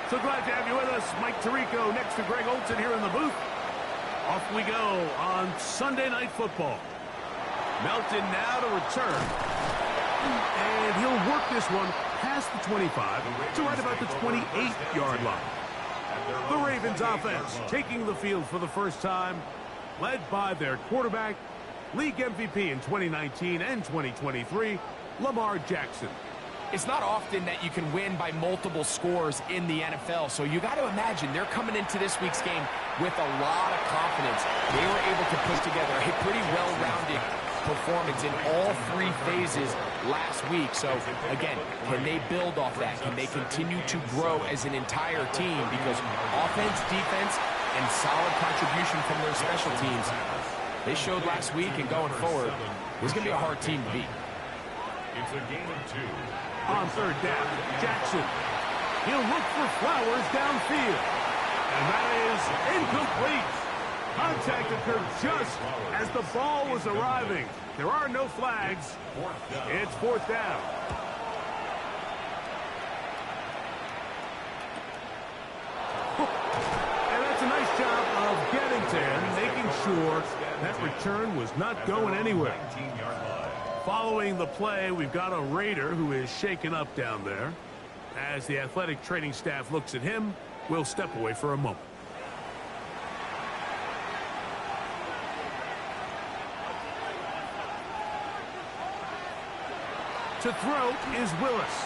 So glad to have you with us. Mike Tirico next to Greg Olson here in the booth. Off we go on Sunday Night Football. Melton now to return. And he'll work this one past the 25 to right about the 28-yard line. The Ravens offense taking the field for the first time, led by their quarterback, league MVP in 2019 and 2023, Lamar Jackson. It's not often that you can win by multiple scores in the NFL, so you got to imagine they're coming into this week's game with a lot of confidence. They were able to put together a pretty well-rounded performance in all three phases last week. So, again, can they build off that? Can they continue to grow as an entire team? Because offense, defense, and solid contribution from their special teams, they showed last week, and going forward, this is going to be a hard team to beat. It's a game of two. On third down, Jackson. He'll look for Flowers downfield. And that is incomplete. Contact occurred just as the ball was arriving. There are no flags. It's fourth down. And that's a nice job of getting to him, making sure that return was not going anywhere. Following the play, we've got a Raider who is shaken up down there. As the athletic training staff looks at him, we'll step away for a moment. To throw is Willis.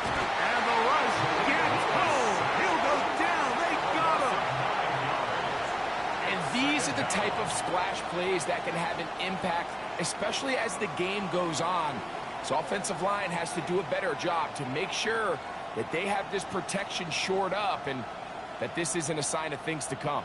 And the rush gets home. He'll go down. They got him. And these are the type of splash plays that can have an impact, especially as the game goes on. So offensive line has to do a better job to make sure that they have this protection shored up and that this isn't a sign of things to come.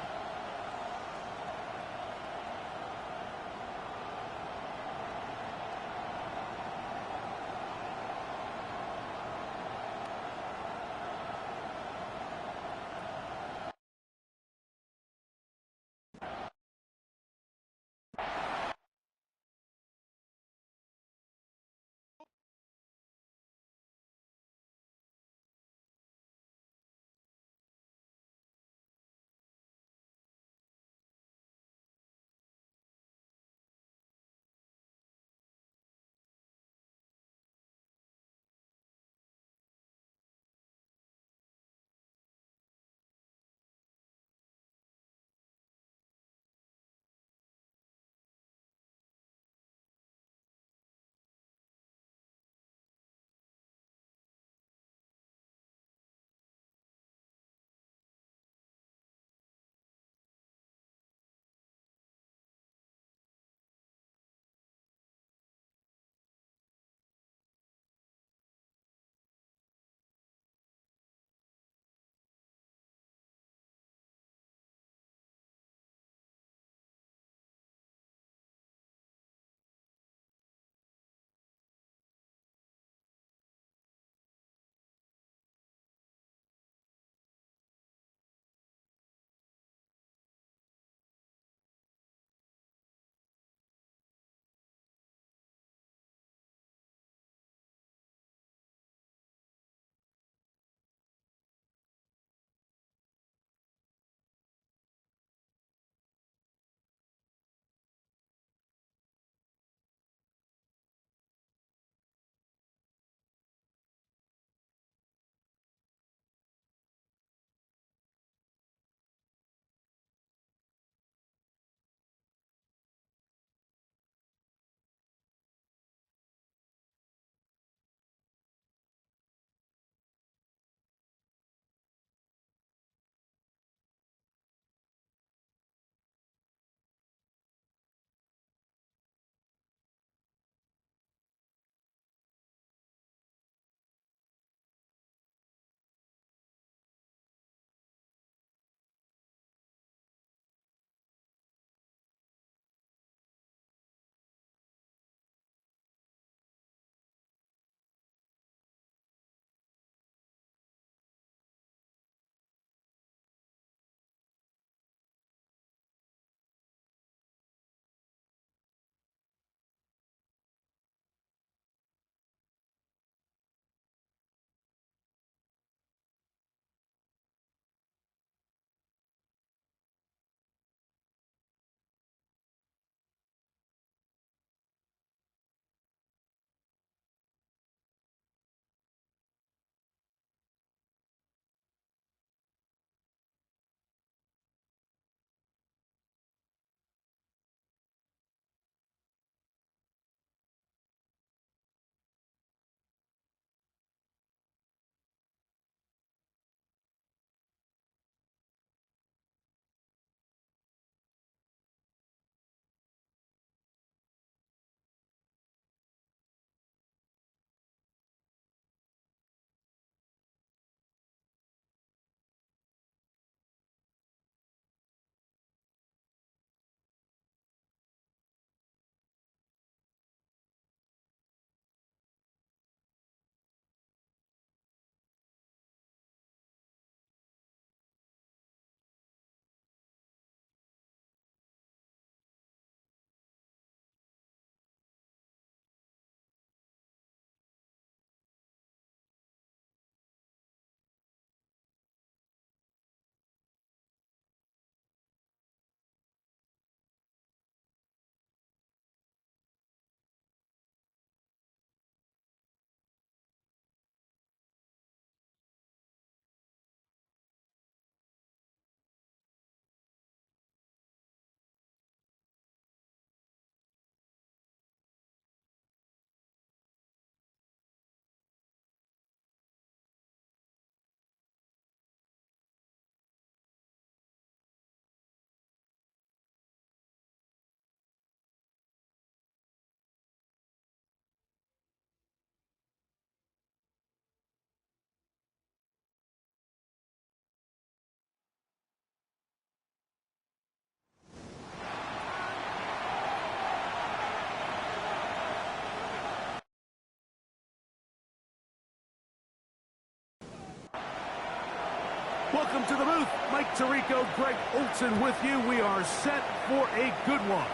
Welcome to the booth. Mike Tirico, Greg Olson with you. We are set for a good one.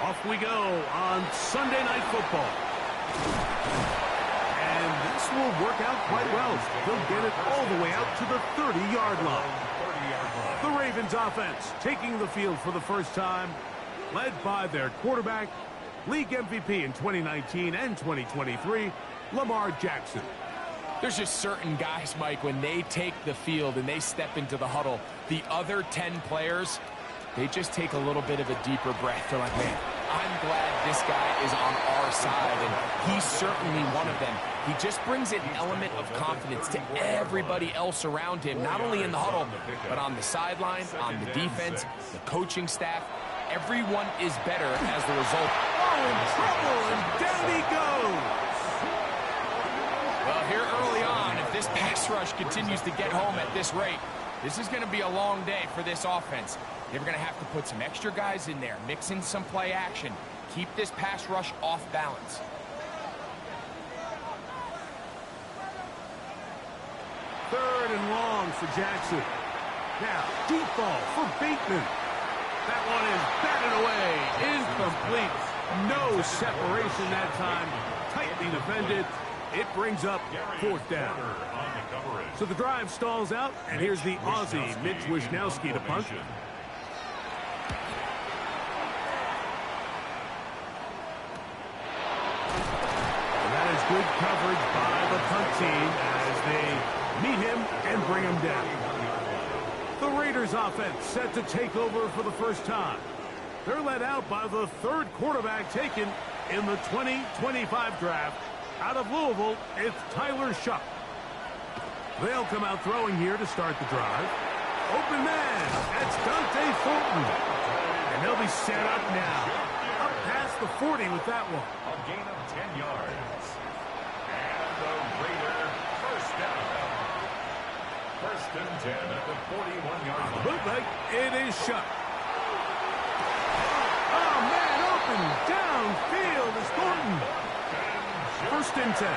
Off we go on Sunday Night Football. And this will work out quite well. They'll get it all the way out to the 30-yard line. The Ravens offense taking the field for the first time, led by their quarterback, league MVP in 2019 and 2023, Lamar Jackson. There's just certain guys, Mike, when they take the field and they step into the huddle, the other 10 players, they just take a little bit of a deeper breath. They're like, man, I'm glad this guy is on our side, and he's certainly one of them. He just brings an element of confidence to everybody else around him, not only in the huddle, but on the sideline, on the defense, the coaching staff. Everyone is better as the result. Oh, in trouble, and down he goes. Well, here early on, if this pass rush continues to get home at this rate, this is going to be a long day for this offense. They're going to have to put some extra guys in there, mix in some play action, keep this pass rush off balance. Third and long for Jackson. Now, deep ball for Bateman. That one is batted away. Incomplete. No separation that time. Tightly defended. It brings up fourth down. So the drive stalls out, and here's the Aussie, Mitch Wisnowski, to punt. And that is good coverage by the punt team as they meet him and bring him down. The Raiders offense set to take over for the first time. They're led out by the third quarterback taken in the 2025 draft. Out of Louisville, it's Tyler Shuck. They'll come out throwing here to start the drive. Open man, that's Dante Fulton. And they'll be set up now. Up past the 40 with that one. A gain of 10 yards. And the Raider first down. First and 10 at the 41-yard line. Bootleg, it is Shuck. Oh, man, open downfield is Thornton. First and 10. A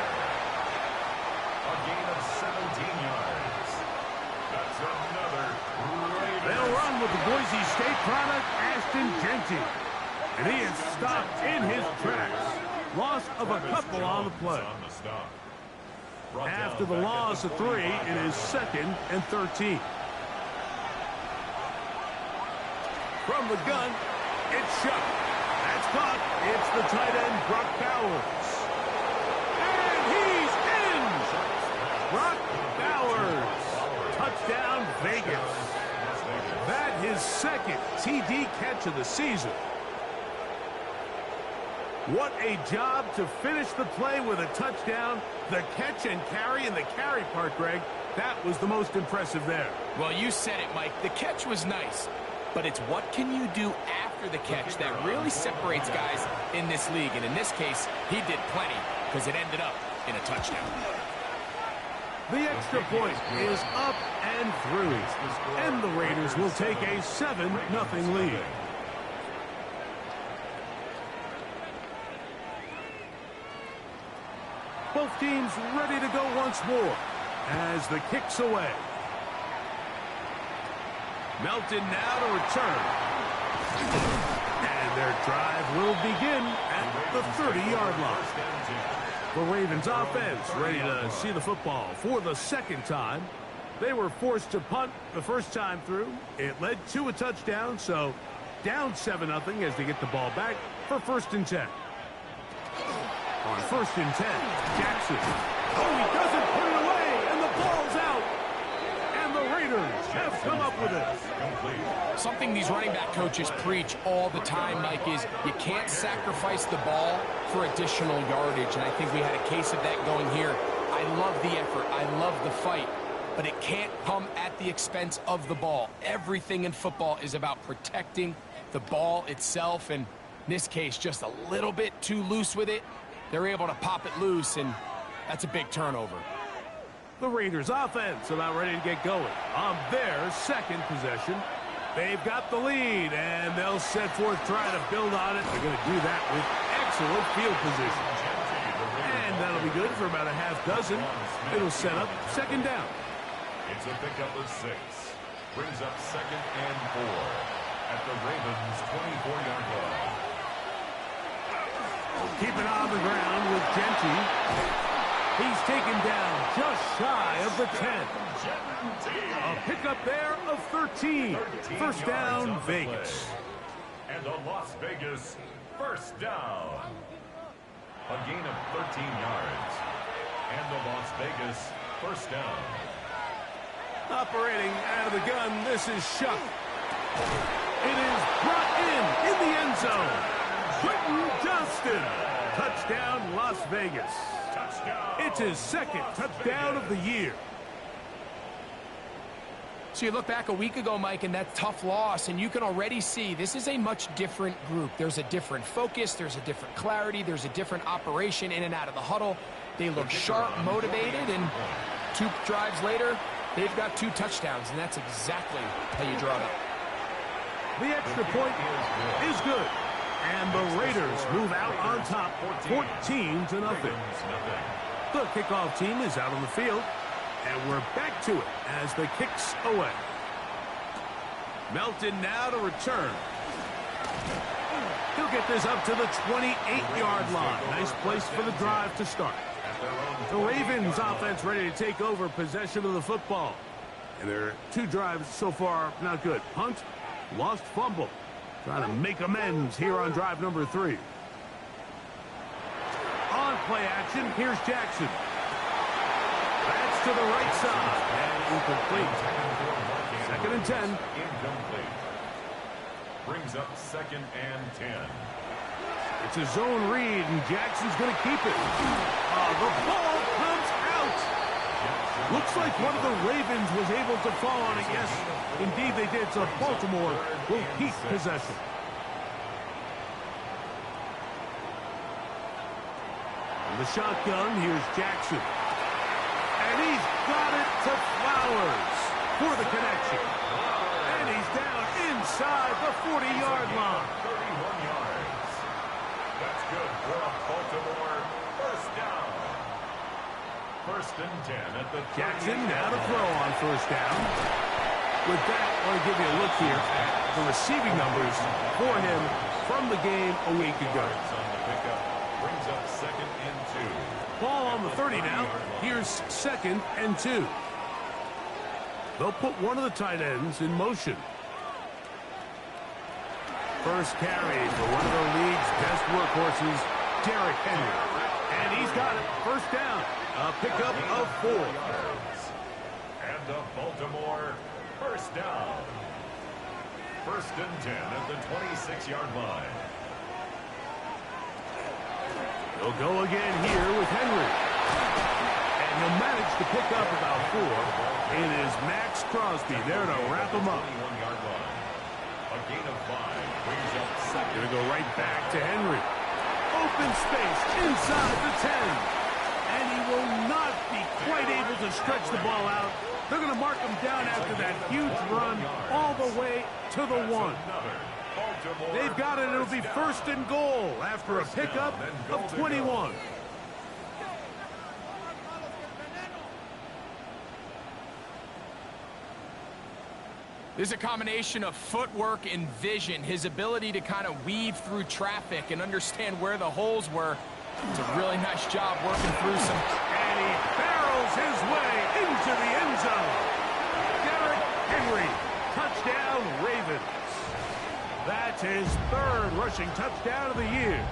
gain of 17 yards. That's another Raider. They'll run with the Boise State product, Ashton Genty. And he is stopped in his tracks. Loss of a couple on the play. After the loss of 3, it is 2nd and 13. From the gun, it's Shuck. That's caught. It's the tight end, Brock Bowers. And he's in! Brock Bowers. Touchdown, Vegas. That his second TD catch of the season. What a job to finish the play with a touchdown. The catch and carry, and the carry part, Greg, that was the most impressive there. Well, you said it, Mike. The catch was nice, but it's what can you do after the catch that really separates guys in this league. And in this case, he did plenty because it ended up in a touchdown. The extra point is up and through, and the Raiders will take a 7-0 lead. Both teams ready to go once more as the kick's away. Melton now to return. And their drive will begin at the 30-yard line. The Ravens offense ready to see the football for the second time. They were forced to punt the first time through. It led to a touchdown, so down 7-0 as they get the ball back for 1st and 10. On 1st and 10, Jackson. Oh, he doesn't put it away, and the ball's out. And the Raiders have come up with it. Something these running back coaches preach all the time, Mike, is you can't sacrifice the ball for additional yardage. And I think we had a case of that going here. I love the effort. I love the fight. But it can't come at the expense of the ball. Everything in football is about protecting the ball itself. And in this case, just a little bit too loose with it. They're able to pop it loose, and that's a big turnover. The Raiders offense about ready to get going on their second possession. They've got the lead, and they'll set forth trying to build on it. They're going to do that with excellent field position. And that'll be good for about a half dozen. It'll set up 2nd down. It's a pickup of 6. Brings up 2nd and 4 at the Ravens' 24-yard line. Keep it on the ground with Genty. He's taken down just shy of the 10. A pickup there of 13. First down, Vegas. And a Las Vegas first down. A gain of 13 yards. And the Las Vegas first down. Operating out of the gun, this is Shuck. It is brought in the end zone. Quentin Johnston. Touchdown, Las Vegas. Touchdown. It's his 2nd touchdown of the year. So you look back a week ago, Mike, and that tough loss, and you can already see this is a much different group. There's a different focus, there's a different clarity, there's a different operation in and out of the huddle. They look sharp, motivated, and 2 drives later, they've got 2 touchdowns, and that's exactly how you draw it up. The extra point is good. And the Raiders move out on top 14-0. The kickoff team is out on the field. And we're back to it as the kick's away. Melton now to return. He'll get this up to the 28-yard line. Nice place for the drive to start. The Ravens offense ready to take over possession of the football. And their 2 drives so far not good. Punt, lost fumble. Trying to make amends here on drive number 3. On play action, here's Jackson. That's to the right side. And incomplete. 2nd and 10. Incomplete. Brings up 2nd and 10. It's a zone read, and Jackson's going to keep it. The ball comes out. Looks like one of the Ravens was able to fall on it. Yes, indeed they did. So Baltimore will keep possession. In the shotgun, here's Jackson. And he's got it to Flowers for the connection. And he's down inside the 40-yard line. 31 yards. That's good for a Baltimore first down. 1st and 10 at the Jackson now to throw on first down. With that, I want to give you a look here at the receiving numbers for him from the game a week ago. On the pickup, brings up 2nd and 2. Ball on the 30 now. Here's 2nd and 2. They'll put one of the tight ends in motion. First carry for one of the league's best workhorses, Derrick Henry. And he's got it. First down. A pickup of 4. And the Baltimore first down. 1st and 10 at the 26-yard line. They'll go again here with Henry. And he'll manage to pick up about 4. It is Max Crosby there to wrap him up. 21-yard line. A gain of 5 brings up 2nd. Going to go right back to Henry. Open space inside the 10. And he will not be quite able to stretch the ball out. They're going to mark him down after that huge run all the way to the 1. They've got it. It'll be 1st and goal after a pickup of 21. There's a combination of footwork and vision, his ability to kind of weave through traffic and understand where the holes were. It's a really nice job working through some. And he barrels his way into the end zone. Derrick Henry, touchdown Ravens. That's his 3rd rushing touchdown of the year.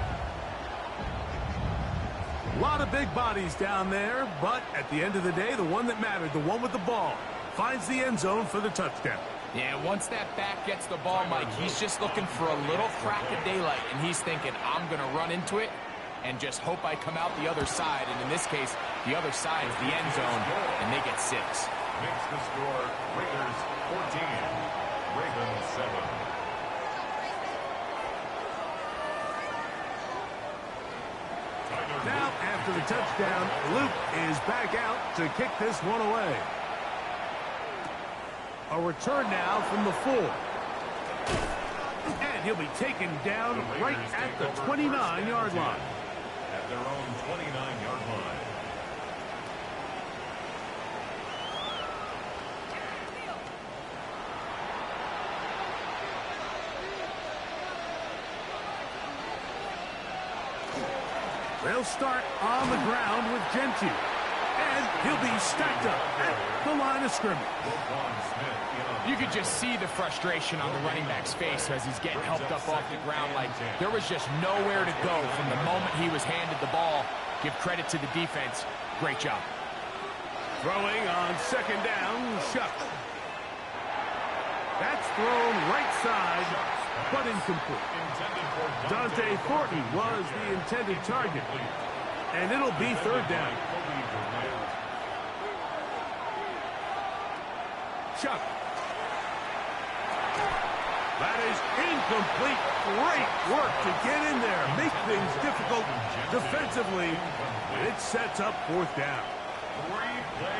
A lot of big bodies down there, but at the end of the day, the one that mattered, the one with the ball, finds the end zone for the touchdown. Yeah, once that back gets the ball, Mike, he's just looking for a little crack of daylight, and he's thinking, I'm going to run into it and just hope I come out the other side. And in this case, the other side is the end zone, and they get 6. Makes the score Raiders 14, Ravens 7. Now, after the touchdown, Luke is back out to kick this one away. A return now from the 4. And he'll be taken down right at the 29-yard line. At their own 29-yard line. They'll start on the ground with Gentry. And he'll be stacked up at the line of scrimmage. You could just see the frustration on the running back's face as he's getting helped up off the ground. Like there was just nowhere to go from the moment he was handed the ball. Give credit to the defense. Great job. Throwing on second down, Shuck. That's thrown right side, but incomplete. Dante Thornton was the intended target. And it'll be third down. Chuck. That is incomplete. Great work to get in there. Make things difficult defensively. It sets up fourth down.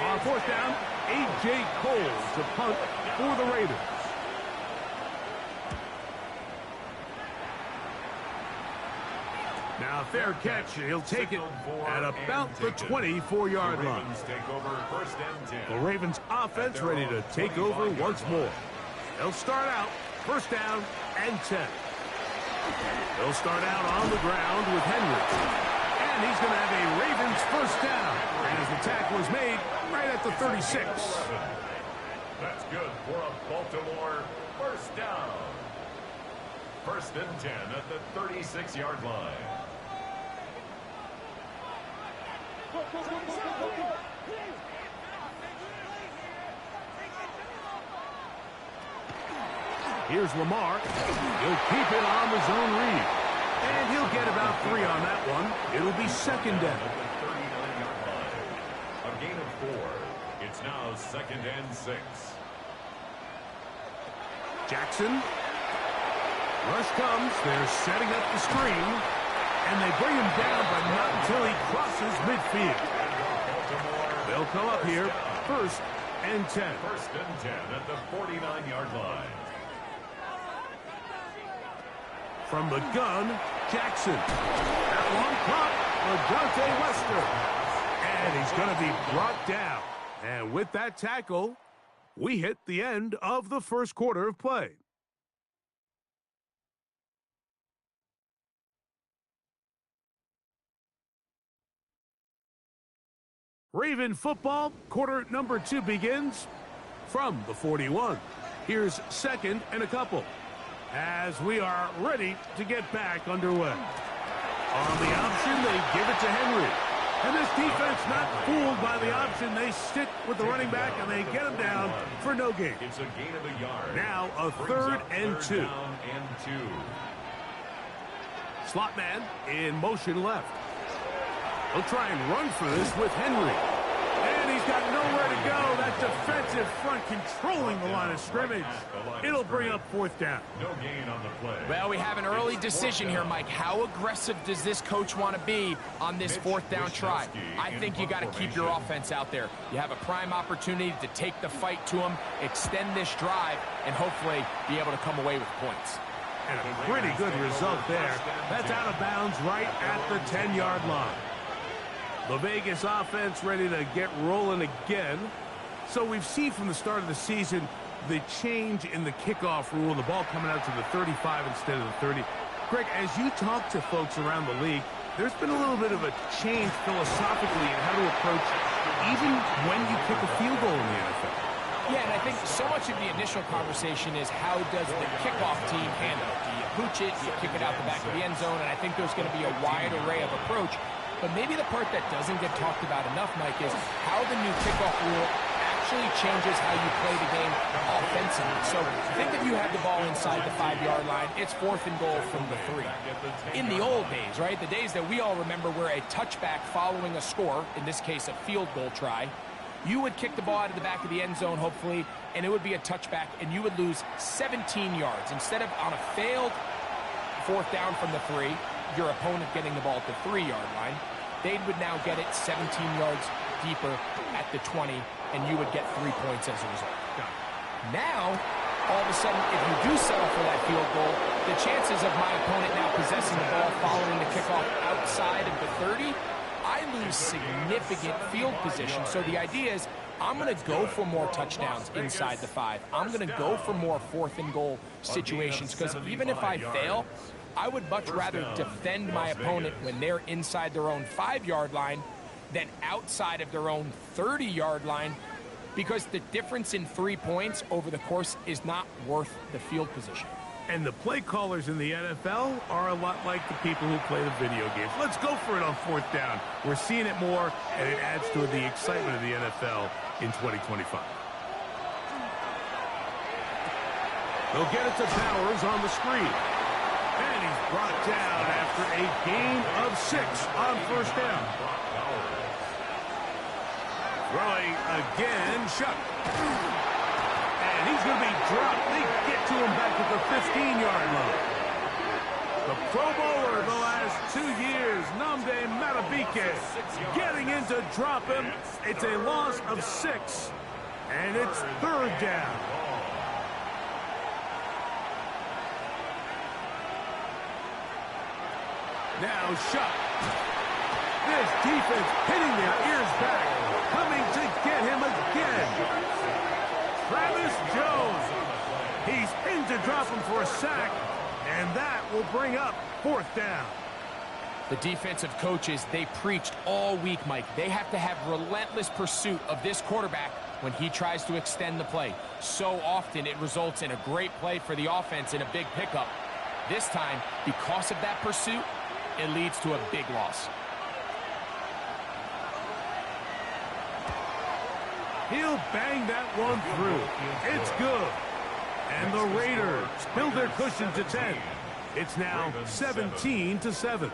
On fourth down, A.J. Cole to punt for the Raiders. Now, fair catch. He'll take it at about the 24-yard line. The Ravens offense ready to take over once more. They'll start out first down and 10. They'll start out on the ground with Henry. And he's going to have a Ravens first down as the tackle is made right at the 36. That's good for a Baltimore first down. First and 10 at the 36-yard line. Here's Lamar. He'll keep it on the zone read. And he'll get about 3 on that one. It'll be second down. A gain of 4. It's now second and 6. Jackson. Rush comes. They're setting up the screen. And they bring him down, but not until he crosses midfield. They'll come up here first and 10. First and 10 at the 49-yard line. From the gun, Jackson. That long pop, LaDonte Wester. And he's going to be brought down. And with that tackle, we hit the end of the first quarter of play. Raven football, quarter number 2 begins from the 41. Here's second and a couple as we are ready to get back underway. On the option, they give it to Henry. And this defense not fooled by the option. They stick with the running back, and they get him down for no gain. It's a gain of a yard. Now a third and 2. Down and 2. Slot man in motion left. He'll try and run for this with Henry. And he's got nowhere to go. That defensive front controlling the line of scrimmage. It'll bring up fourth down. No gain on the play. Well, we have an early decision here, Mike. How aggressive does this coach want to be on this fourth down try? I think you got to keep your offense out there. You have a prime opportunity to take the fight to him, extend this drive, and hopefully be able to come away with points. And a pretty good result there. That's out of bounds right at the 10-yard line. The Vegas offense ready to get rolling again. So we've seen from the start of the season the change in the kickoff rule, the ball coming out to the 35 instead of the 30. Greg, as you talk to folks around the league, there's been a little bit of a change philosophically in how to approach even when you kick a field goal in the NFL. Yeah, and I think so much of the initial conversation is how does the kickoff team handle it? Do you pooch it? Do you kick it out the back of the end zone? And I think there's going to be a wide array of approach. But maybe the part that doesn't get talked about enough, Mike, is how the new kickoff rule actually changes how you play the game offensively. So think if you had the ball inside the 5-yard line, it's fourth and goal from the 3. In the old days, right, the days that we all remember where a touchback following a score, in this case a field goal try, you would kick the ball out of the back of the end zone, hopefully, and it would be a touchback, and you would lose 17 yards. Instead of on a failed fourth down from the 3, your opponent getting the ball at the 3-yard line, they would now get it 17 yards deeper at the 20, and you would get 3 points as a result. Now, all of a sudden, if you do settle for that field goal, the chances of my opponent now possessing the ball following the kickoff outside of the 30, I lose significant field position. So the idea is I'm going to go for more touchdowns inside the 5. I'm going to go for more fourth and goal situations because even if I fail, I would much rather defend my opponent when they're inside their own 5-yard line than outside of their own 30-yard line, because the difference in 3 points over the course is not worth the field position. And the play callers in the NFL are a lot like the people who play the video games. Let's go for it on 4th down. We're seeing it more, and it adds to the excitement of the NFL in 2025. They'll get it to Powers on the screen. And he's brought down after a gain of 6 on 1st down. Throwing again, Shuck. And he's going to be dropped. They get to him back at the 15-yard line. The Pro Bowler the last 2 years, Gameday getting in to drop him. It's a loss of 6, and it's 3rd down. Now Shuck. This defense hitting their ears back, coming to get him again. Travis Jones. He's in to drop him for a sack, and that will bring up 4th down. The defensive coaches, they preached all week, Mike. They have to have relentless pursuit of this quarterback when he tries to extend the play. So often it results in a great play for the offense and a big pickup. This time, because of that pursuit, it leads to a big loss. He'll bang that one through. It's good. And the Raiders build their cushion to 10. It's now 17-7.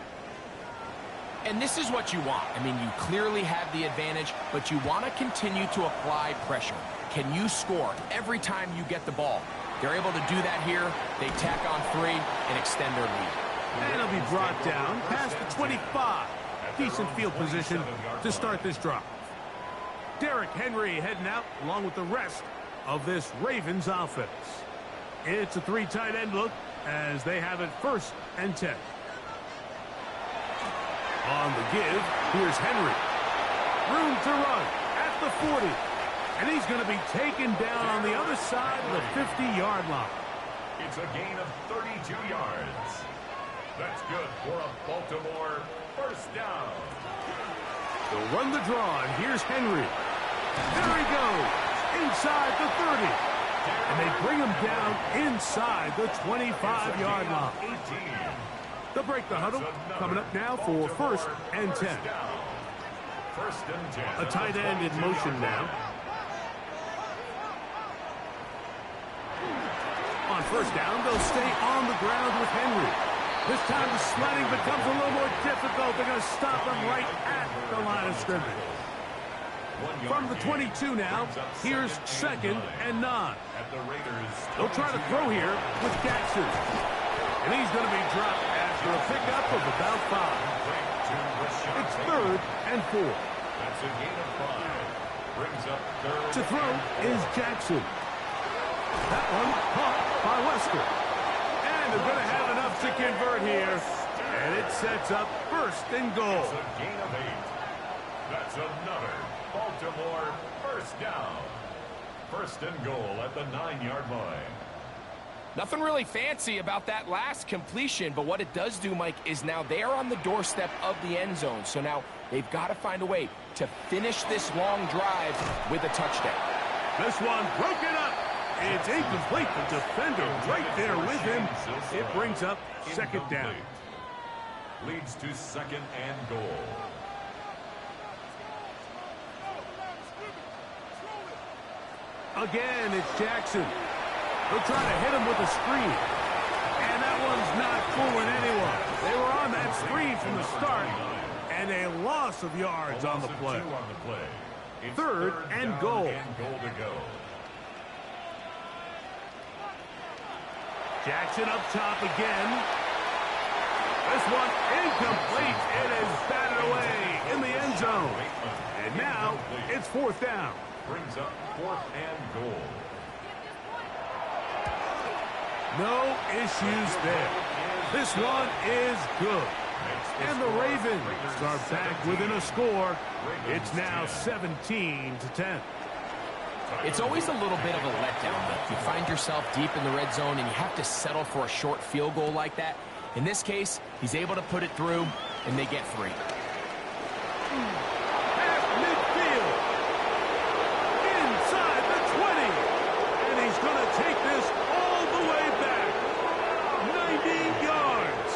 And this is what you want. I mean, you clearly have the advantage, but you want to continue to apply pressure. Can you score every time you get the ball? They're able to do that here. They tack on 3 and extend their lead. And he'll be brought down past the 25. Decent field position to start this drive. Derrick Henry heading out along with the rest of this Ravens offense. It's a 3 tight end look as they have it 1st and 10. On the give, here's Henry. Room to run at the 40. And he's going to be taken down on the other side of the 50-yard line. It's a gain of 32 yards. That's good for a Baltimore 1st down. They'll run the draw, and here's Henry. There he goes, inside the 30. And they bring him down inside the 25-yard line. 18. They'll break the huddle. Coming up now for 1st and 10. 1st and 10. A tight end in motion now. On 1st down, they'll stay on the ground with Henry. This time the sledding becomes a little more difficult. They're going to stop him right at the line of scrimmage. From the 22 now, here's 2nd and 9. They'll try to throw here with Jackson. And he's going to be dropped after a pickup of about 5. It's 3rd and 4. That's a gain of 5. Brings up 3rd. To throw is Jackson. That one caught by Lester. And they're going to have enough to convert here. And it sets up 1st and goal. It's a gain of 8. That's another Baltimore 1st down. 1st and goal at the 9-yard line. Nothing really fancy about that last completion, but what it does do, Mike, is now they are on the doorstep of the end zone. So now they've got to find a way to finish this long drive with a touchdown. This one broken up. It's incomplete. The defender right there with him. It brings up 2nd down. Leads to 2nd and goal. Again, it's Jackson. They'll try to hit him with a screen. And that one's not fooling anyone. They were on that screen from the start. And a loss of yards on the play. 3rd and goal. To go. Jackson up top again. This one incomplete. It is batted away in the end zone. And now it's 4th down. Brings up 4th and goal. No issues there. This one is good. And the Ravens are back within a score. It's now 17-10. It's always a little bit of a letdown. You find yourself deep in the red zone and you have to settle for a short field goal like that. In this case, he's able to put it through, and they get 3. Past midfield. Inside the 20. And he's going to take this all the way back. 90 yards.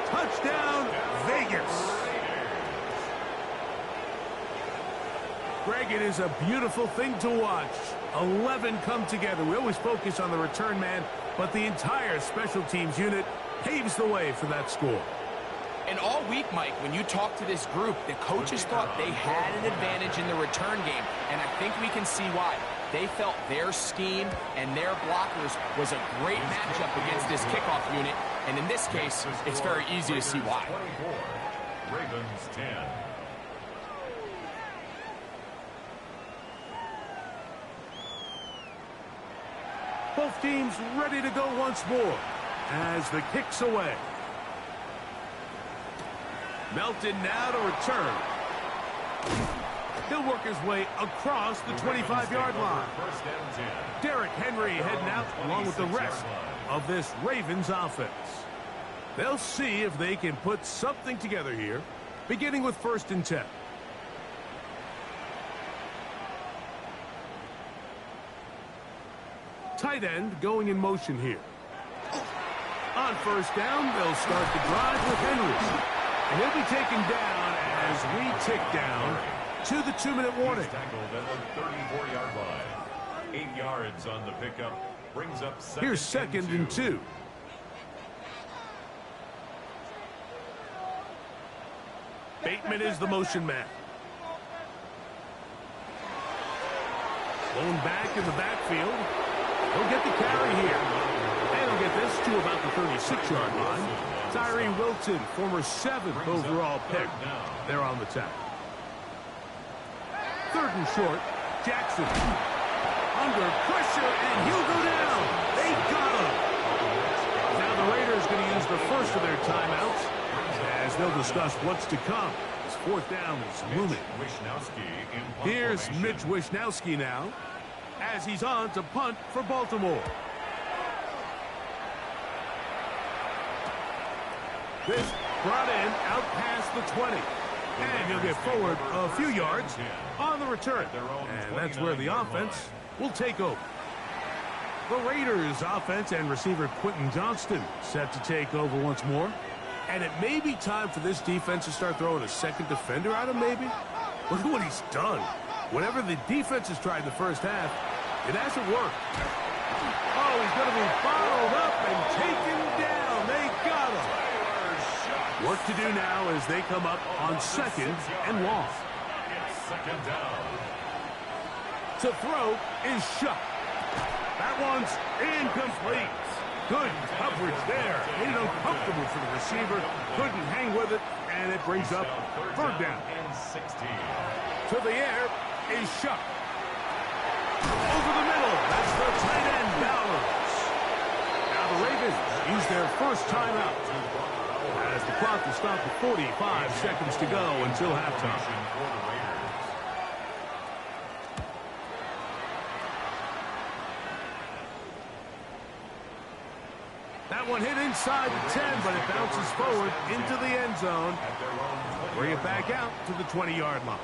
Touchdown, Vegas. Greg, it is a beautiful thing to watch. 11 come together. We always focus on the return man, but the entire special teams unit paves the way for that score. And all week, Mike, when you talk to this group, the coaches thought they had an advantage in the return game, and I think we can see why. They felt their scheme and their blockers was a great matchup against this kickoff unit, and in this case, it's very easy to see why. Ravens 10. Both teams ready to go once more as the kick's away. Melton now to return. He'll work his way across the 25-yard line. Derrick Henry heading out along with the rest of this Ravens offense. They'll see if they can put something together here, beginning with 1st and 10. Tight end going in motion here. On 1st down, they'll start the drive with Henry. And he'll be taken down as we tick down to the 2-minute warning. Tackled at the 34-yard line. 8 yards on the pickup. Brings up Here's 2nd and 2. Bateman is the motion man. Going back in the backfield. He'll get the carry here. And he'll get this to about the 36-yard line. Tyree Wilton, former 7th overall pick. They're on the tack. 3rd and short. Jackson. Under pressure, and he'll go down. They got him. Now the Raiders going to use the first of their timeouts as they'll discuss what's to come. His 4th down is looming. Here's Mitch Wishnowsky now as he's on to punt for Baltimore. This brought in out past the 20. And he'll get forward a few yards on the return. And that's where the offense will take over. The Raiders offense and receiver Quentin Johnston set to take over once more. And it may be time for this defense to start throwing a second defender at him, maybe. Look at what he's done. Whatever the defense has tried in the first half, it hasn't worked. Oh, he's going to be followed up and taken down. They got him. Work to do now as they come up on 2nd and long. It's 2nd down. To throw is shut. That one's incomplete. Good coverage there. Made it uncomfortable for the receiver. Couldn't hang with it, and it brings up 3rd down. And 16. To the air is shut. Over the middle. That's the tight end, Bowers. Now the Ravens use their first timeout as the clock will stop at 45 seconds to go until halftime. That one hit inside the 10, but it bounces forward into the end zone. Bring it back out to the 20-yard line.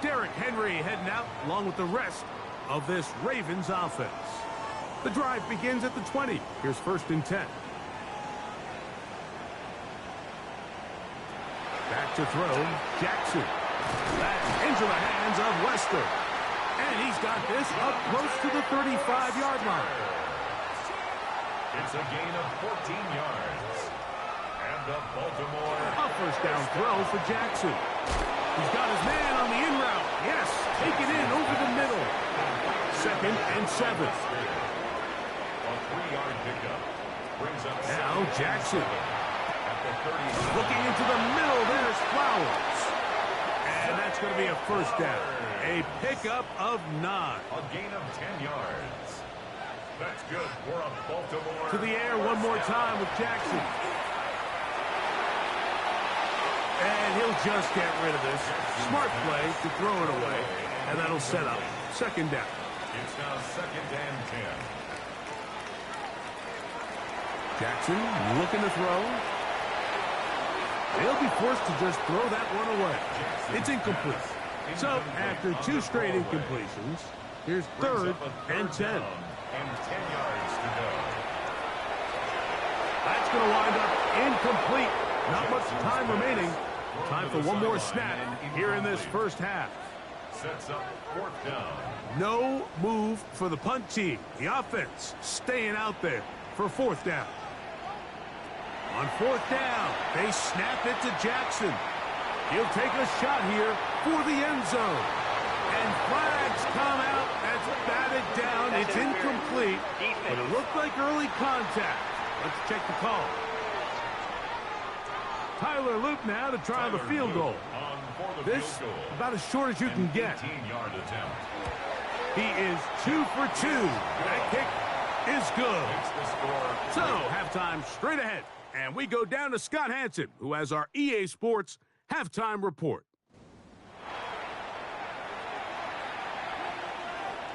Derrick Henry heading out along with the rest of this Ravens offense. The drive begins at the 20. Here's 1st and 10. Back to throw, Jackson. Back into the hands of Lester. And he's got this up close to the 35-yard line. It's a gain of 14 yards. And the Baltimore... A 1st down throw for Jackson. He's got his man on the in route. Yes, take it in over the middle. 2nd and 7. A 3-yard pickup. Brings up Now Jackson. at the 30. Looking into the middle, there's Flowers. And that's going to be a 1st down. A pickup of 9. A gain of 10 yards. That's good for a Baltimore. To the air one more time with Jackson. And he'll just get rid of this. Smart play to throw it away. And that'll set up 2nd down. It's now 2nd and 10. Jackson looking to throw. They'll be forced to just throw that one away. It's incomplete. So after 2 straight incompletions, here's 3rd and 10. And 10 yards to go. That's going to wind up incomplete. Not much time remaining. Time for one more snap here in this first half. Sets up 4th down. No move for the punt team. The offense staying out there for 4th down. On 4th down, they snap it to Jackson. He'll take a shot here for the end zone. And flags come out. That's batted down. It's incomplete, but it looked like early contact. Let's check the call. Tyler Loop now to try the field goal. This about as short as you can get. 18-yard attempt. He is 2 for 2. That kick is good. So, halftime straight ahead. And we go down to Scott Hansen, who has our EA Sports halftime report.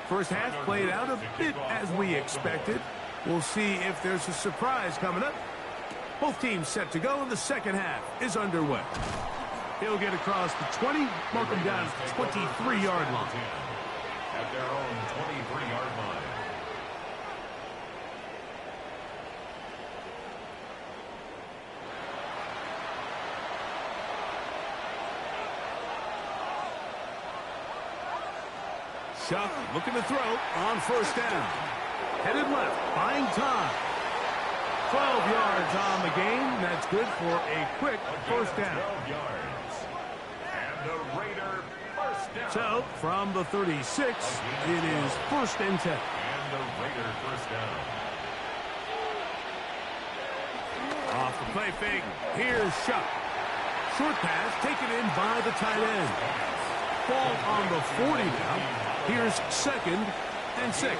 First half played out a bit as we expected. We'll see if there's a surprise coming up. Both teams set to go, and the second half is underway. He'll get across the 20, mark him down at the 23-yard line. At their own 23-yard line. Shuck looking to throw on first down. Headed left, buying time. 12 yards on the game. That's good for a quick first down. 12 yards. And the Raider first down. So, from the 36, it is 1st and 10. And the Raider first down. Off the play fake, here's Shuck. Short pass taken in by the tight end. Ball on the 40 now. Here's 2nd and 6.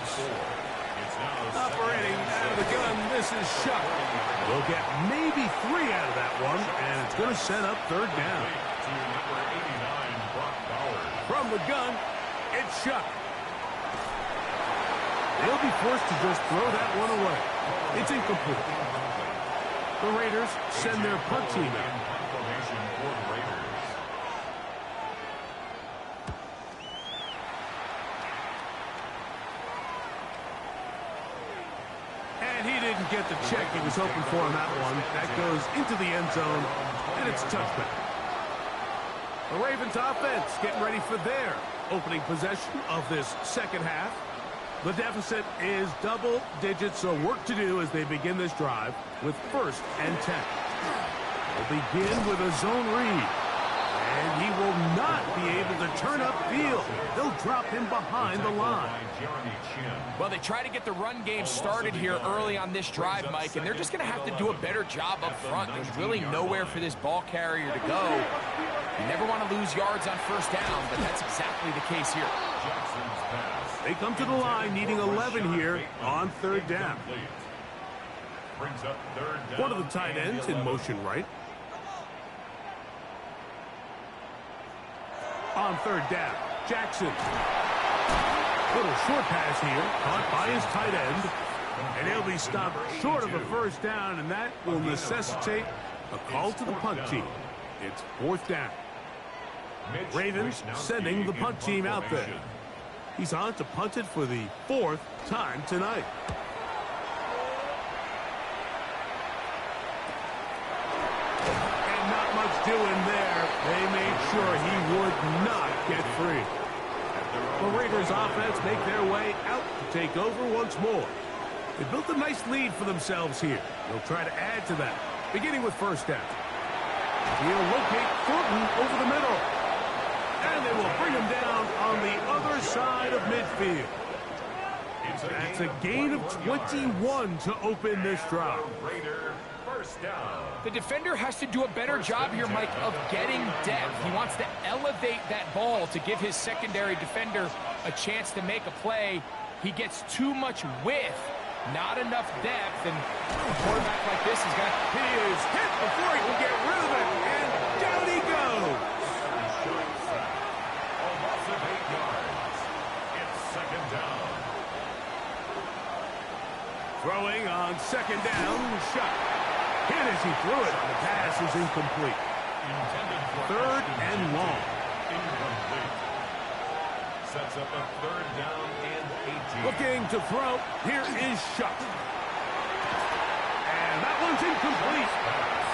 Operating out of the gun, this is Shuck. We'll get maybe 3 out of that one, and it's going to set up 3rd down. To number 89, Brock Bowers. From the gun, it's Shuck. They'll be forced to just throw that one away. It's incomplete. The Raiders send their punt team out. Punt formation for the Raiders. And he didn't get the check he was hoping for on that one. That goes into the end zone, and it's touchback. The Ravens offense getting ready for their opening possession of this second half. The deficit is double digits, so work to do as they begin this drive with 1st and 10. They'll begin with a zone read. And he will not be able to turn upfield. They'll drop him behind the line. Well, they try to get the run game started here early on this drive, Mike, and they're just going to have to do a better job up front. There's really nowhere for this ball carrier to go. You never want to lose yards on first down, but that's exactly the case here. They come to the line needing 11 here on 3rd down. One of the tight ends in motion right. On 3rd down, Jackson. Little short pass here, caught by his tight end. And he'll be stopped short of a first down, and that will necessitate a call to the punt team. It's 4th down. Ravens sending the punt team out there. He's on to punt it for the 4th time tonight. And not much doing there. They made sure he would not get free. The Raiders offense make their way out to take over once more. They built a nice lead for themselves here. They'll try to add to that, beginning with first down. He'll locate Thornton over the middle. And they will bring him down on the other side of midfield. That's a gain of 21 to open this drive. The defender has to do a better job here, Mike, of getting depth. He wants to elevate that ball to give his secondary defender a chance to make a play. He gets too much width, not enough depth, and a quarterback like this is going to... He is hit before he can get rid of it, and down he goes. A loss of 8 yards. It's 2nd down. Throwing on second down, shot. Hit as he threw it. The pass is incomplete. Third and long. Incomplete. Sets up a third down and 18. Looking to throw. Here is Shuck. And that one's incomplete.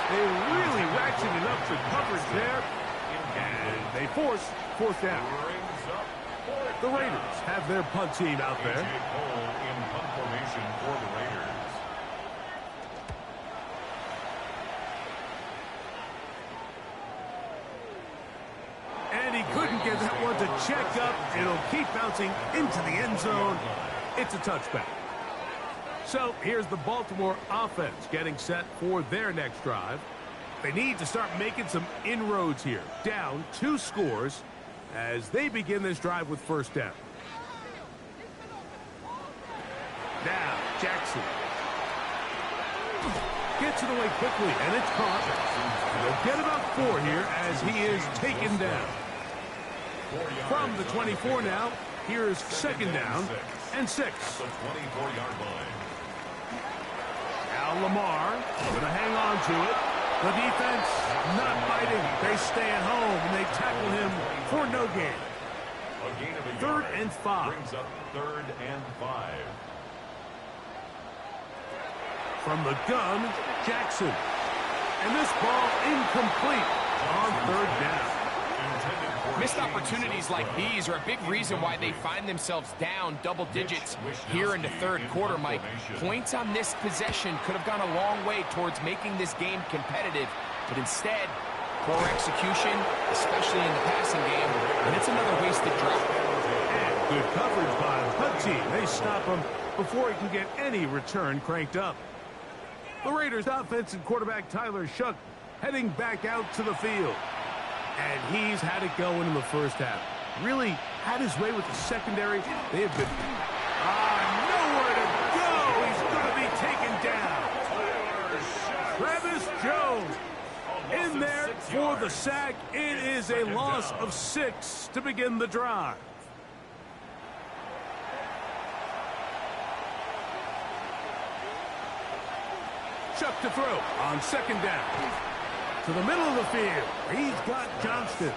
They really ratcheted up the coverage there. And they force fourth down. The Raiders have their punt team out there. Cole in punt formation for the Raiders. And he couldn't get that one to check up. It'll keep bouncing into the end zone. It's a touchback. So here's the Baltimore offense getting set for their next drive. They need to start making some inroads here. Down 2 scores as they begin this drive with first down. Now, Jackson gets it away quickly, and it's caught. They'll get about 4 here as he is taken down. From the 24 now, here's second down and 6. The 24-yard line. Now Lamar going to hang on to it. The defense not fighting. They stay at home, and they tackle him for no gain. A gain of a Third yard and 5. brings up third and 5. From the gun, Jackson. And this ball incomplete on third down. Missed opportunities like these are a big reason why they find themselves down double digits here in the third quarter, Mike. Points on this possession could have gone a long way towards making this game competitive, but instead, poor execution, especially in the passing game, and it's another wasted drop. And good coverage by the punt team. They stop him before he can get any return cranked up. The Raiders offensive quarterback Tyler Shuck heading back out to the field. And he's had it going in the first half. Really had his way with the secondary. They have been nowhere to go. He's going to be taken down. Travis Jones in there for the sack. It is a loss of 6 to begin the drive. Chuck to throw on second down. To the middle of the field. He's got Johnston.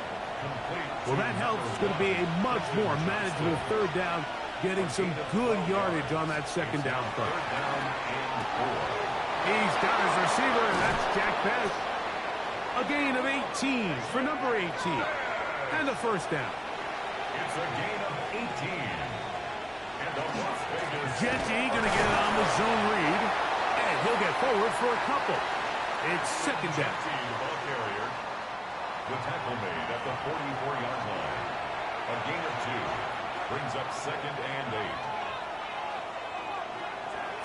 Well, that helps. It's going to be a much more manageable third down, getting some good yardage on that second down play. He's got his receiver, and that's Jack Best. A gain of 18 for number 18. And a first down. It's a gain of 18. And the Las Vegas. Genty going to get it on the zone read. And he'll get forward for a couple. It's second down. The tackle made at the 44-yard line. A gain of 2 brings up second and 8.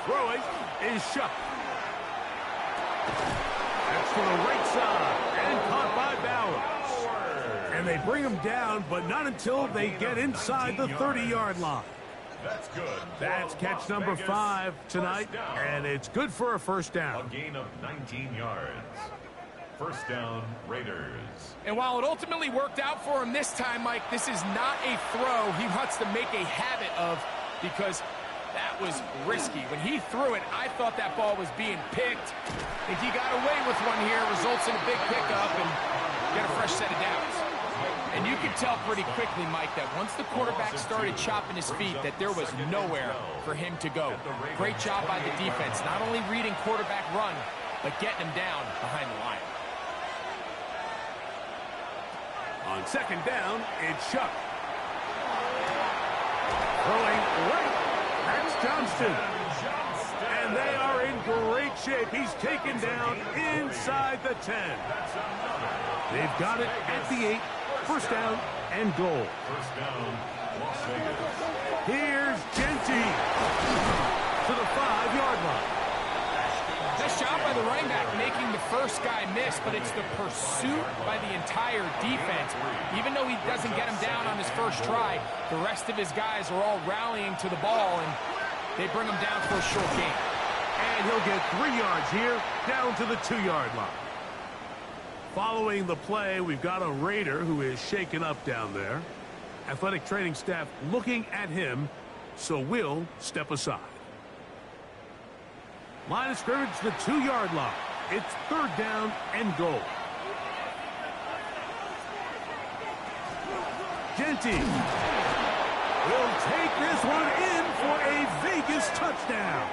Throwing is Shuck. That's to the right side and caught by Bowers. And they bring him down, but not until they get inside the 30-yard line. That's good. That's catch number 5 tonight, and it's good for a first down. A gain of 19 yards. First down, Raiders. And while it ultimately worked out for him this time, Mike, this is not a throw he wants to make a habit of, because that was risky. When he threw it, I thought that ball was being picked. I think he got away with one here, results in a big pickup, and get a fresh set of downs. And you can tell pretty quickly, Mike, that once the quarterback started chopping his feet, that there was nowhere for him to go. Great job by the defense, not only reading quarterback run, but getting him down behind the line. On second down, it's Shuck. Throwing right. That's Johnston. And they are in great shape. He's taken down inside the 10. They've got it at the 8. First down and goal. First down, Las Vegas. Here's Genty to the 5-yard line. Nice job by the running back making the first guy miss, but it's the pursuit by the entire defense. Even though he doesn't get him down on his first try, the rest of his guys are all rallying to the ball, and they bring him down for a short gain. And he'll get 3 yards here, down to the 2-yard line. Following the play, we've got a Raider who is shaken up down there. Athletic training staff looking at him, so we'll step aside. Line of scrimmage, the 2-yard line. It's third down and goal. Genty will take this one in for a Vegas touchdown.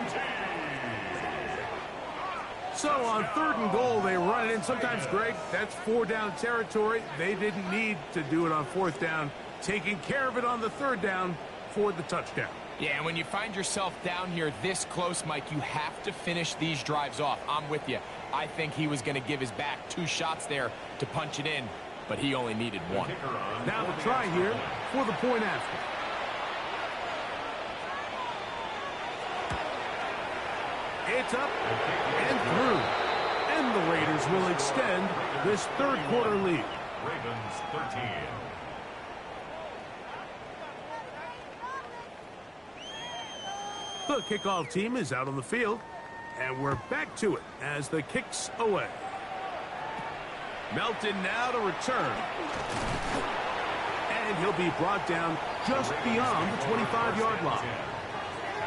So on third and goal, they run it in. Sometimes, Greg, that's 4-down territory. They didn't need to do it on fourth down. Taking care of it on the third down for the touchdown. Yeah, and when you find yourself down here this close, Mike, you have to finish these drives off. I'm with you. I think he was going to give his back 2 shots there to punch it in, but he only needed 1. Now the try here for the point after. It's up and through. And the Raiders will extend this third quarter lead. Ravens 13. The kickoff team is out on the field, and we're back to it as the kick's away. Melton now to return. And he'll be brought down just beyond the 25-yard line.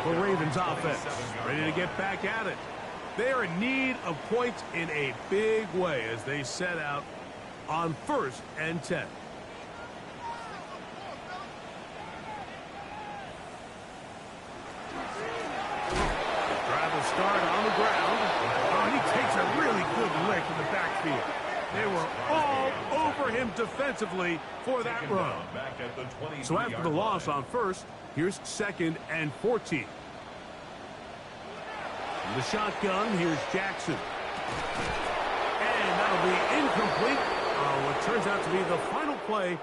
The Ravens offense ready to get back at it. They are in need of points in a big way as they set out on 1st and 10. Start on the ground. Oh, he takes a really good lick in the backfield. They were all over him defensively for that run. So after the loss on first, here's 2nd and 14. From the shotgun, here's Jackson. And that'll be incomplete. What turns out to be the final play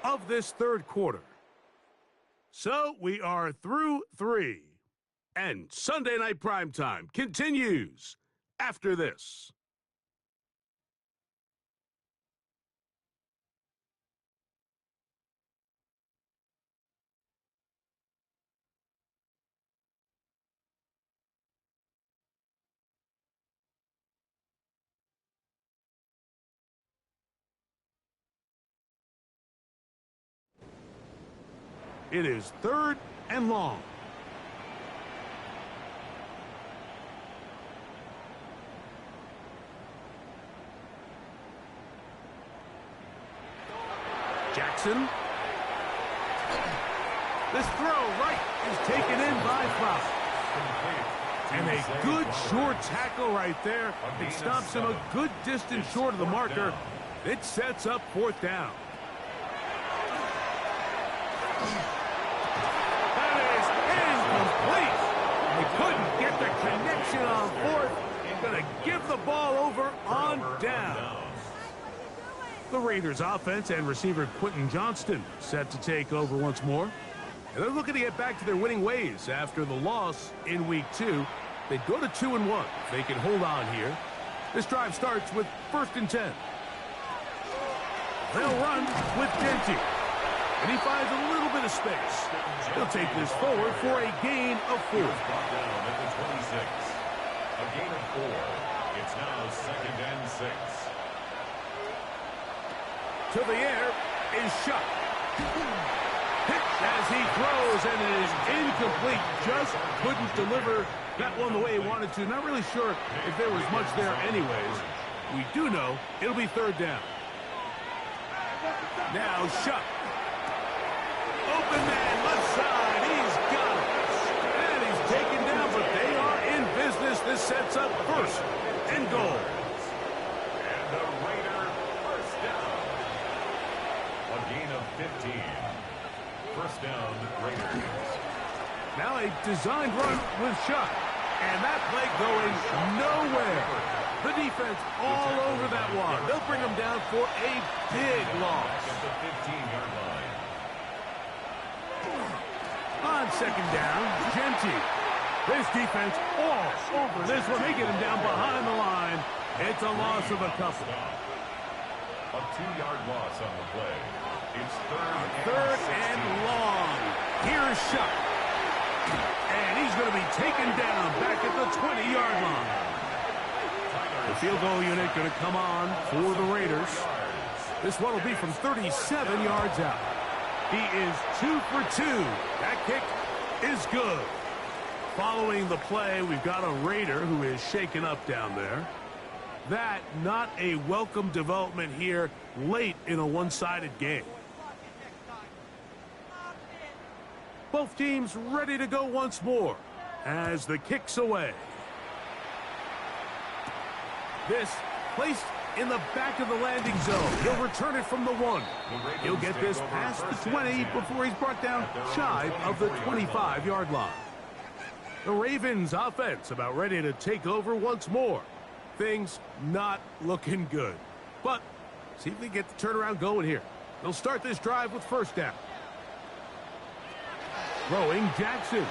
of this third quarter. So we are through 3. And Sunday Night Primetime continues after this. It is 3rd and long. Jackson. This throw right is taken in by Fox. And a good short tackle right there. It stops him a good distance short of the marker. It sets up 4th down. That is incomplete. They couldn't get the connection on 4th. Going to give the ball over on down. The Raiders offense and receiver Quentin Johnston set to take over once more. And they're looking to get back to their winning ways after the loss in week 2. They go to 2-1. They can hold on here. This drive starts with 1st and 10. They'll run with Genty. And he finds a little bit of space. He'll take this forward for a gain of 4. Brought down at the 26. A gain of 4. It's now 2nd and 6. To the air is shot. Pitch as he throws, and it is incomplete. Just couldn't deliver that one the way he wanted to. Not really sure if there was much there anyways. We do know it'll be 3rd down. Now shot. Open man, left side. He's got it. And he's taken down, but they are in business. This sets up 1st and goal. And the Raider first down. A gain of 15. First down, Raiders. Now a designed run with shot. And that play going nowhere. The defense all over that one. They'll bring them down for a big loss. At the 15-yard line. On 2nd down, Genty. This defense all over this one. They get him down behind the line. It's a loss of a couple. A 2-yard loss on the play. It's 3rd and long. Here's shot. And he's going to be taken down back at the 20-yard line. The field goal unit going to come on for the Raiders. This one will be from 37 yards out. He is 2 for 2. That kick is good. Following the play, we've got a Raider who is shaken up down there. That not a welcome development here late in a one-sided game. Both teams ready to go once more as the kick's away. This placed in the back of the landing zone. He'll return it from the 1. He'll get this past the 20 before he's brought down shy of the 25-yard line. The Ravens offense about ready to take over once more. Things not looking good. But see if they get the turnaround going here. They'll start this drive with first down. Throwing Jackson.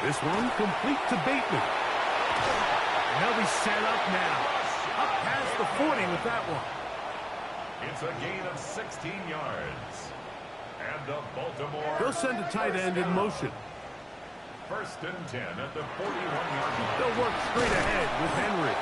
This one complete to Bateman. And they'll be set up now. Up past the 40 with that one. It's a gain of 16 yards. And the Baltimore... They'll send a tight end in motion. First and 10 at the 41-yard line. They'll work straight ahead with Henry.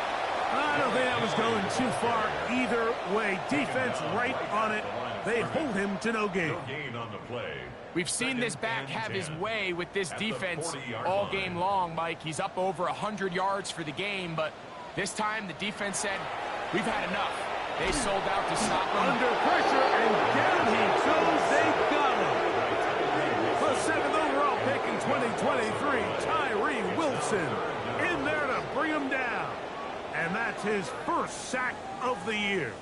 I don't think that was going too far either way. Defense right on it. They hold him to no gain. No gain on the play. We've seen this back have his way with this defense all game long, Mike. He's up over 100 yards for the game, but this time the defense said, we've had enough. They sold out to stop him. Under pressure, and down he goes. They got him. The 7th overall pick in 2023, Tyree Wilson in there to bring him down. And that's his first sack of the year.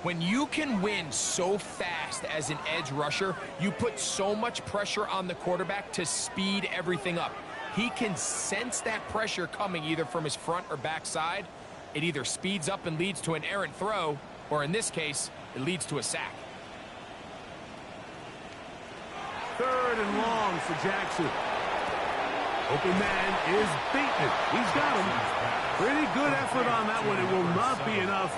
When you can win so fast as an edge rusher, you put so much pressure on the quarterback to speed everything up. He can sense that pressure coming either from his front or back side. It either speeds up and leads to an errant throw, or in this case, it leads to a sack. 3rd and long for Jackson. Open man is Bateman. He's got him. Pretty good effort on that one. It will not be enough.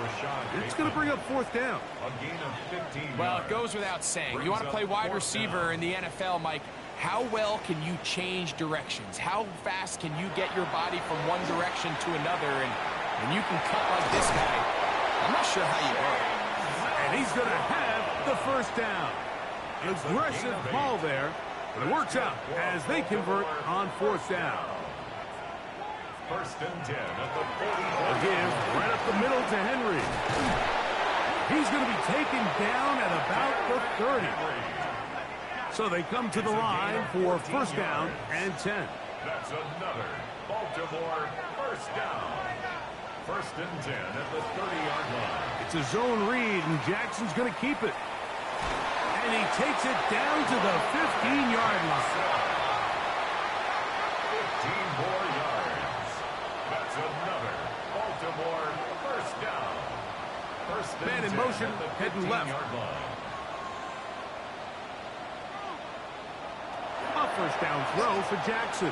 It's going to bring up 4th down. A gain of 15 Well, yards. it goes without saying. You want to play wide receiver in the NFL, Mike. How well can you change directions? How fast can you get your body from one direction to another? And you can cut like this guy. I'm not sure how you go. And he's going to have the first down. Aggressive ball there. But it works out as they convert on 4th down. First and 10 at the 40. A give right up the middle to Henry. He's going to be taken down at about the 30. So they come to the line for first down and 10. That's another Baltimore first down. First and 10 at the 30-yard line. It's a zone read, and Jackson's going to keep it. And he takes it down to the 15-yard line. 15 more yards. That's another Baltimore first down. First and Man in 10 motion, at the heading left. 15-yard line. A first down throw for Jackson.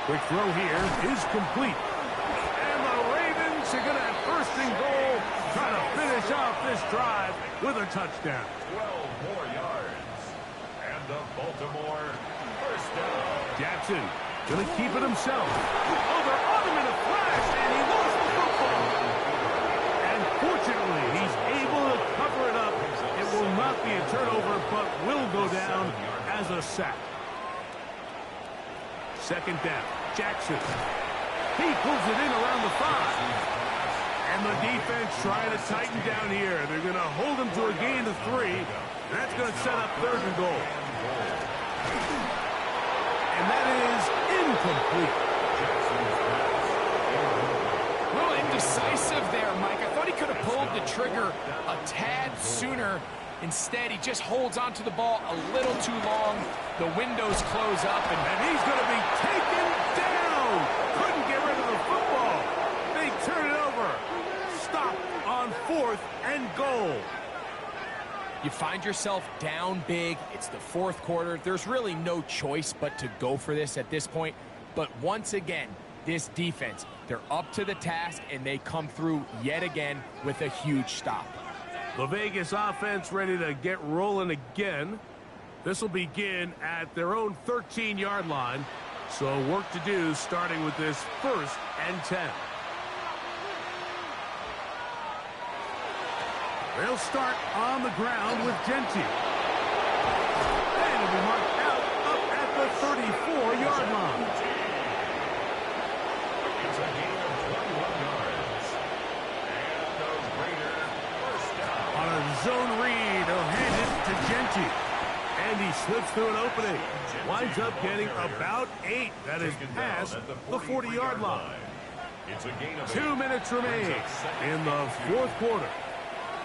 Quick throw here is complete. And the Ravens are going to have first and goal, trying to finish off this drive with a touchdown. 12 more yards. And the Baltimore first down. Jackson going to keep it himself. Oh, they're on him in a flash, and he lost the football. And fortunately, he's able to cover it up. It will not be a turnover, but will go down as a sack. Second down, Jackson. He pulls it in around the 5. And the defense trying to tighten down here. They're going to hold him to a gain of 3. That's going to set up 3rd and goal. And that is incomplete. A little indecisive there, Mike. I thought he could have pulled the trigger a tad sooner. Instead, he just holds onto the ball a little too long. The windows close up, and he's going to be taken down. Couldn't get rid of the football. They turn it over. Stop on 4th and goal. you find yourself down big. It's the 4th quarter. There's really no choice but to go for this at this point. But once again, this defense, they're up to the task, and they come through yet again with a huge stop. The Vegas offense ready to get rolling again. This will begin at their own 13-yard line. So work to do starting with this 1st and 10. They'll start on the ground with Genty. And it'll be marked out up at the 34-yard line. slips through an opening. Winds up getting about 8. That is past the 40-yard line. It's a gain of 2 minutes remain in the fourth quarter.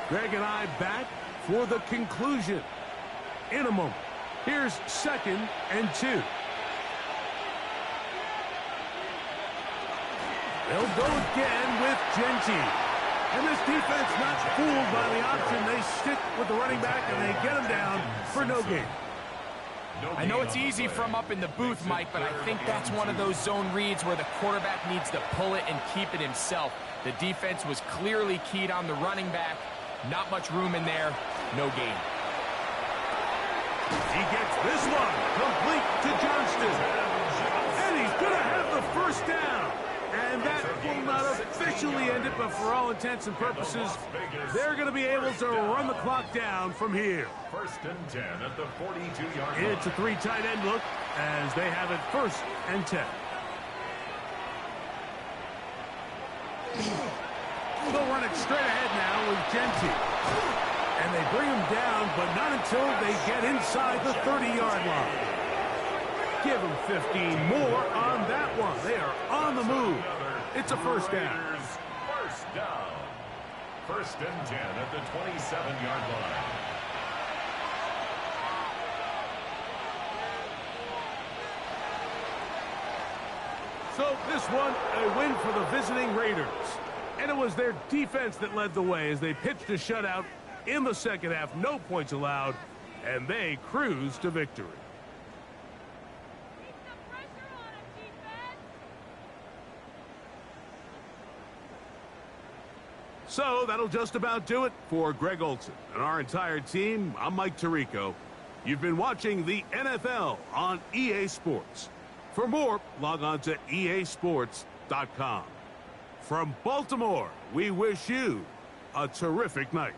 Greg and I back for the conclusion in a moment. Here's 2nd and 2. They'll go again with Genty. And this defense not fooled by the option. They stick with the running back and they get him down for no gain. I know it's easy from up in the booth, Mike, but I think that's one of those zone reads where the quarterback needs to pull it and keep it himself. The defense was clearly keyed on the running back. Not much room in there. No gain. He gets this one complete to Johnston. And he's going to have the first down. And that will not officially end it, but for all intents and purposes, they're going to be able to run the clock down from here. 1st and 10 at the 42-yard line. It's a 3 tight end look as they have it 1st and 10. They'll run it straight ahead now with Genty. And they bring him down, but not until they get inside the 30-yard line. Give them 15 more on that one. They are on the move. It's a first down. First down. 1st and 10 at the 27-yard line. So this one, a win for the visiting Raiders. And it was their defense that led the way as they pitched a shutout in the second half. No points allowed, and they cruised to victory. So that'll just about do it for Greg Olsen and our entire team. I'm Mike Tirico. You've been watching the NFL on EA Sports. For more, log on to easports.com. From Baltimore, we wish you a terrific night.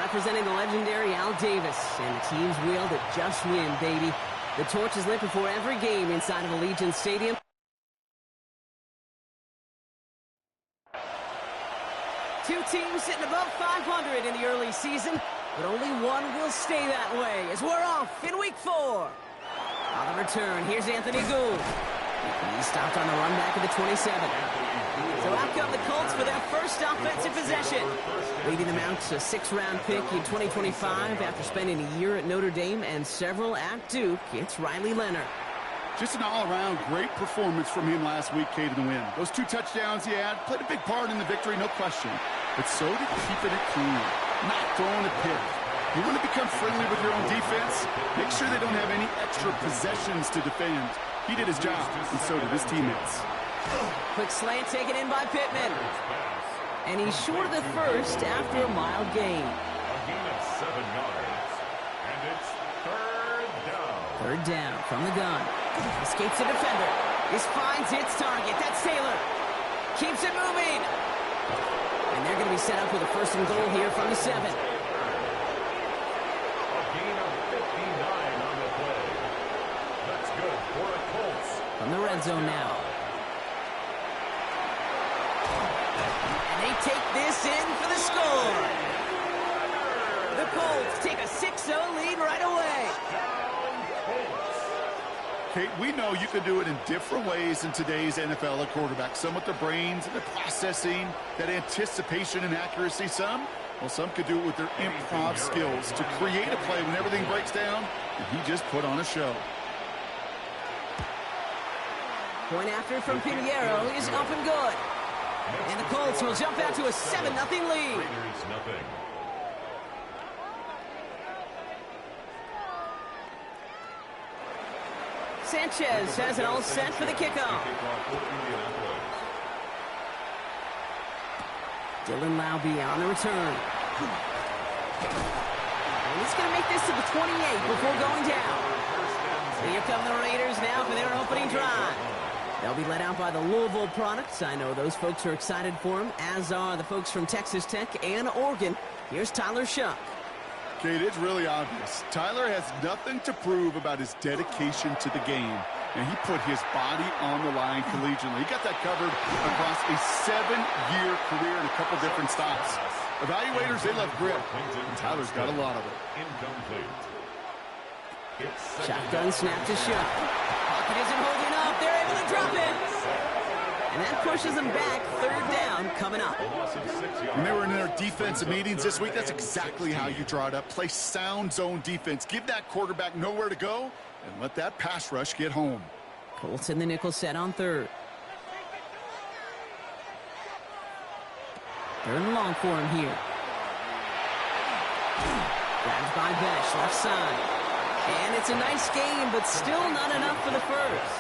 representing the legendary Al Davis. And the team's will to just win, baby. The torch is lit before every game inside of Allegiant Stadium. Two teams sitting above 500 in the early season, but only one will stay that way as we're off in week 4. On the return, here's Anthony Gould. He stopped on the run back at the 27. So out come the Colts for their first offensive possession. Leading them out to a 6th-round pick in 2025 after spending a year at Notre Dame and several at Duke. It's Riley Leonard. Just an all-around great performance from him last week, Kate, in the win. Those 2 touchdowns he had played a big part in the victory, no question. But so did keeping it clean, not throwing a pick. You want to become friendly with your own defense? Make sure they don't have any extra possessions to defend. He did his job, and so did his teammates. Quick slant taken in by Pittman. And he's short of the first after a mild gain. A gain of 7 yards. And it's 3rd down. 3rd down from the gun. Escapes the defender. This finds its target. That's Taylor. Keeps it moving. And they're going to be set up with a 1st and goal here from the 7. A gain of 59 on the play. That's good for the Colts. From the red zone now. And they take this in for the score. The Colts take a 6-0 lead right away. Kate, we know you can do it in different ways in today's NFL at quarterback. Some with their brains and their processing, that anticipation and accuracy. Some could do it with their improv skills to create a play when everything breaks down, and he just put on a show. Point after from Pinheiro is up and good. And the Colts will jump out to a 7-0 lead. Raiders nothing. Sanchez has it all set for the kickoff. Dylan Laube on the return. And he's going to make this to the 28 before going down. So here come the Raiders now for their opening drive. They'll be led out by the Louisville products. I know those folks are excited for him, as are the folks from Texas Tech and Oregon. Here's Tyler Shuck. Kate, it's really obvious. Tyler has nothing to prove about his dedication to the game. And he put his body on the line collegiately. He got that covered across a 7-year career in a couple different stops. Evaluators, they love grit. And Tyler's got a lot of it. Incomplete. Shotgun snap to Shuck. Pocket isn't holding up. They're able to drop it. And that pushes them back. 3rd down coming up. When they were in their defensive meetings this week, that's exactly how you draw it up. Play sound zone defense. Give that quarterback nowhere to go and let that pass rush get home. Colts in the nickel set on 3rd. 3rd and long for him here. Grabbed by Besh, left side. And it's a nice game, but still not enough for the first.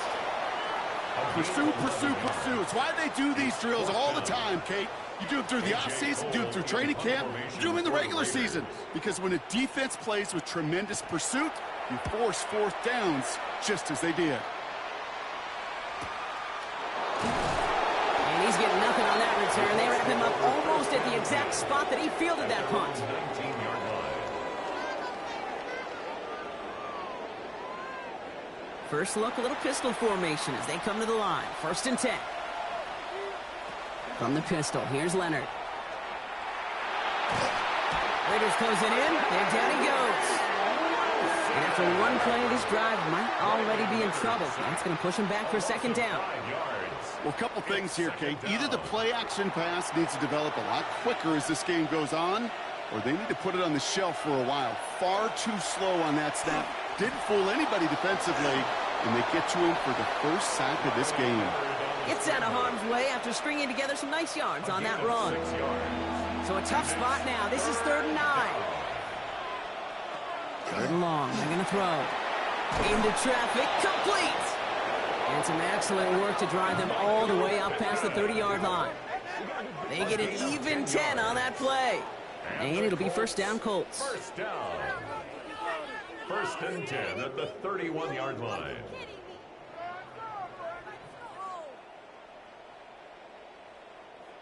Pursue, pursue, pursue. It's why they do these drills all the time, Kate. You do them through the offseason, do them through training camp, you do them in the regular season. Because when a defense plays with tremendous pursuit, you force 4th downs just as they did. And he's getting nothing on that return. They wrap him up almost at the exact spot that he fielded that punt. 19-yard line. First look, a little pistol formation as they come to the line. 1st and 10. From the pistol, here's Leonard. Raiders closing in. There down he goes. And after one play, this drive might already be in trouble. That's going to push him back for 2nd down. Well, a couple things here, Kate. Either the play-action pass needs to develop a lot quicker as this game goes on, or they need to put it on the shelf for a while. Far too slow on that snap. Didn't fool anybody defensively, and they get to him for the first sack of this game. Gets out of harm's way after stringing together some nice yards on that run. So a tough spot now. This is 3rd and 9. 3rd and long. They're going to throw. Into traffic. Complete. And some excellent work to drive them all the way up past the 30-yard line. They get an even 10 on that play. And it'll be 1st down Colts. 1st down. 1st and 10 at the 31-yard line.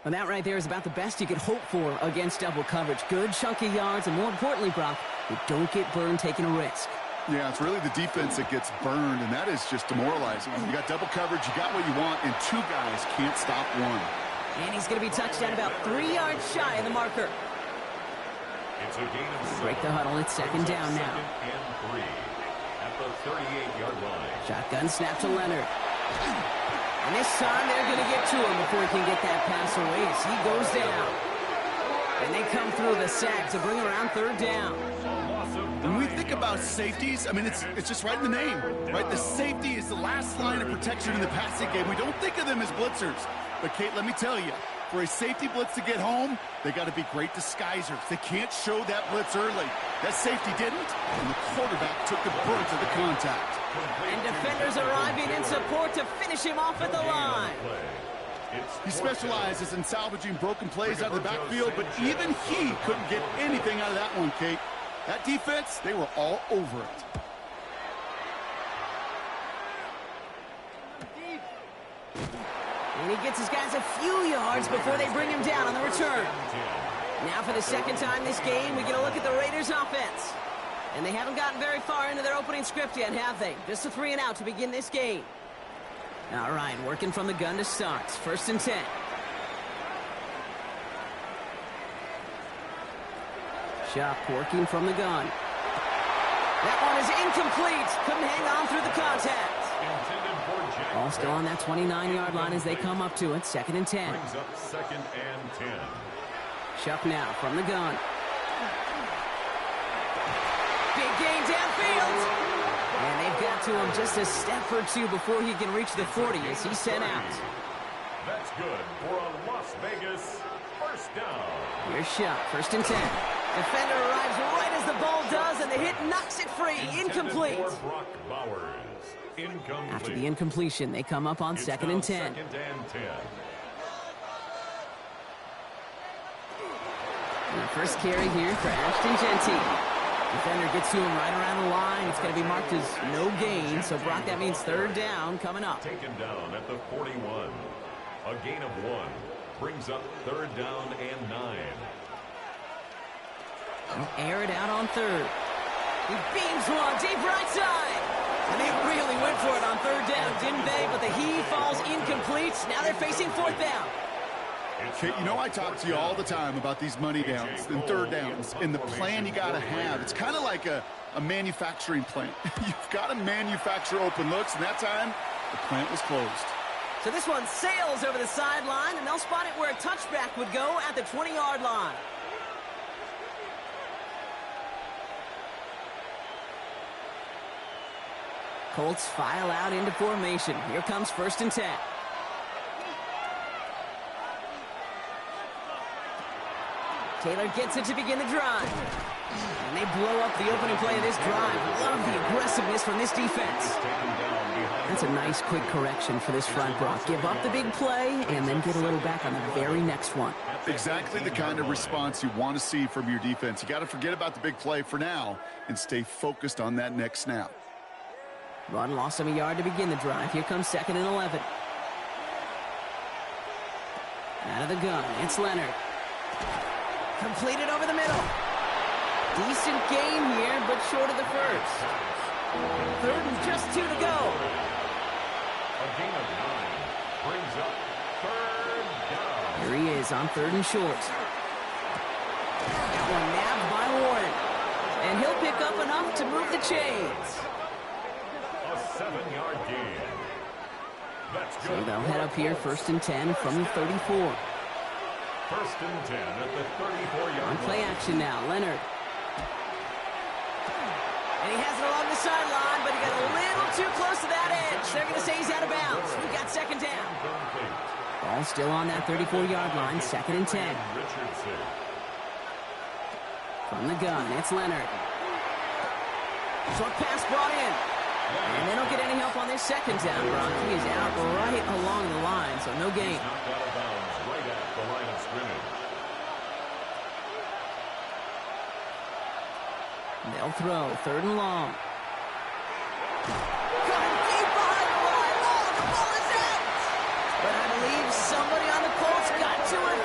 And that right there is about the best you could hope for against double coverage. Good chunky yards, and more importantly, Brock, you don't get burned taking a risk. Yeah, it's really the defense that gets burned, and that is just demoralizing. You got double coverage, you got what you want, and two guys can't stop one. And he's going to be touchdown about 3 yards shy of the marker. It's a gain of 7. Break the huddle. It's second down now. Second and 3 at the 38-yard line. Shotgun snap to Leonard. And this time they're going to get to him before he can get that pass away as he goes down. And they come through the sack to bring around third down. When we think about safeties, I mean, it's just right in the name, right? The safety is the last line of protection in the passing game. We don't think of them as blitzers. But, Kate, let me tell you, for a safety blitz to get home, they got to be great disguisers. They can't show that blitz early. That safety didn't, and the quarterback took the brunt of the contact. And defenders arriving in support to finish him off at the line. He specializes in salvaging broken plays out of the backfield, but even he couldn't get anything out of that one, Kate. That defense, they were all over it. And he gets his guys a few yards before they bring him down on the return. Now for the second time this game, we get a look at the Raiders' offense. And they haven't gotten very far into their opening script yet, have they? Just a 3 and out to begin this game. All right, working from the gun to start. First and 10. Shuck working from the gun. That one is incomplete. Couldn't hang on through the contact. Ball still on that 29-yard line as they come up to it. Second and 10. Brings up second and 10. Shuck now from the gun. Big gain downfield. And they've got to him just a step or two before he can reach the 40 as he's sent out. That's good for a Las Vegas first down. Here's Shuck, first and 10. Defender arrives right as the ball does, and the hit knocks it free. Incomplete. For Brock Bowers. Incomplete. After the incompletion, they come up on It's second now and 10. Second and 10. And the first carry here for Ashton Genty. Defender gets to him right around the line. It's going to be marked as no gain, so Brock, that means third down coming up. Taken down at the 41. A gain of 1. Brings up third down and 9. Air it out on third. He beams one deep right side. And they really went for it on third down, didn't they? But the heave falls incomplete. Now they're facing fourth down. Kate, you know I talk to you all the time about these money downs and third downs and the plan you got to have. It's kind of like a manufacturing plant. You've got to manufacture open looks, and that time the plant was closed. So this one sails over the sideline, and they'll spot it where a touchback would go at the 20-yard line. Colts file out into formation. Here comes first and 10. Taylor gets it to begin the drive. And they blow up the opening play of this drive. Love the aggressiveness from this defense. That's a nice quick correction for this front, Brock. Give up the big play and then get a little back on the very next one. Exactly the kind of response you want to see from your defense. You got to forget about the big play for now and stay focused on that next snap. Run lost him a yard to begin the drive. Here comes second and 11. Out of the gun, it's Leonard. Completed over the middle. Decent gain here, but short of the first. Third and just 2 to go. A gain of 9 brings up third down. Here he is on third and short. That one nabbed by Warren. And he'll pick up enough to move the chains. A 7-yard gain. That's good. So they'll head up here first and 10 from the 34. First and 10 at the 34-yard On play line. action now, Leonard. And he has it along the sideline, but he got a little too close to that edge. They're going to say he's out of bounds. We've got second down. Ball still on that 34-yard line, second and 10. Richardson. From the gun, it's Leonard. Short pass brought in. And they don't get any help on this second down, Brock. He is out right along the line, so no gain. Knocked out of bounds right at the line of scrimmage. They'll throw third and long. Coming deep behind the line. Oh, the ball is out. But I believe somebody on the Colts got to it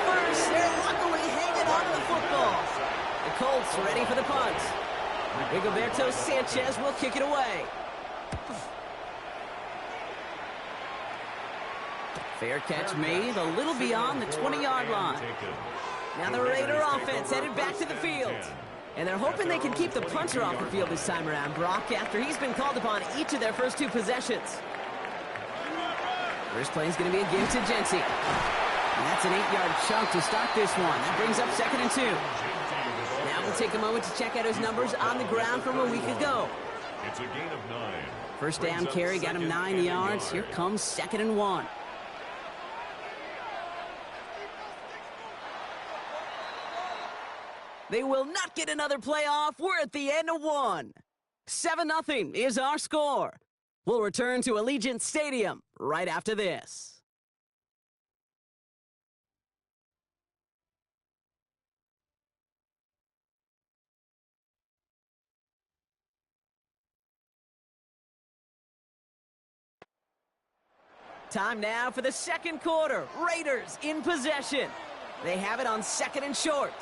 Colts ready for the punt. Rigoberto Sanchez will kick it away. Fair catch made a little beyond the 20-yard line. Now the Raider offense headed back to the field. And they're hoping they can keep the punter off the field this time around, Brock, after he's been called upon each of their first 2 possessions. First play is going to be a give to Jency. And that's an 8-yard chunk to start this one. That brings up 2nd and 2. Now we'll take a moment to check out his numbers on the ground from a week ago. It's a gain of 9. First down carry got him 9 yards. Here comes 2nd and 1. They will not get another playoff. We're at the end of 1. 7-0 is our score. We'll return to Allegiant Stadium right after this. Time now for the second quarter. Raiders in possession. They have it on 2nd and short.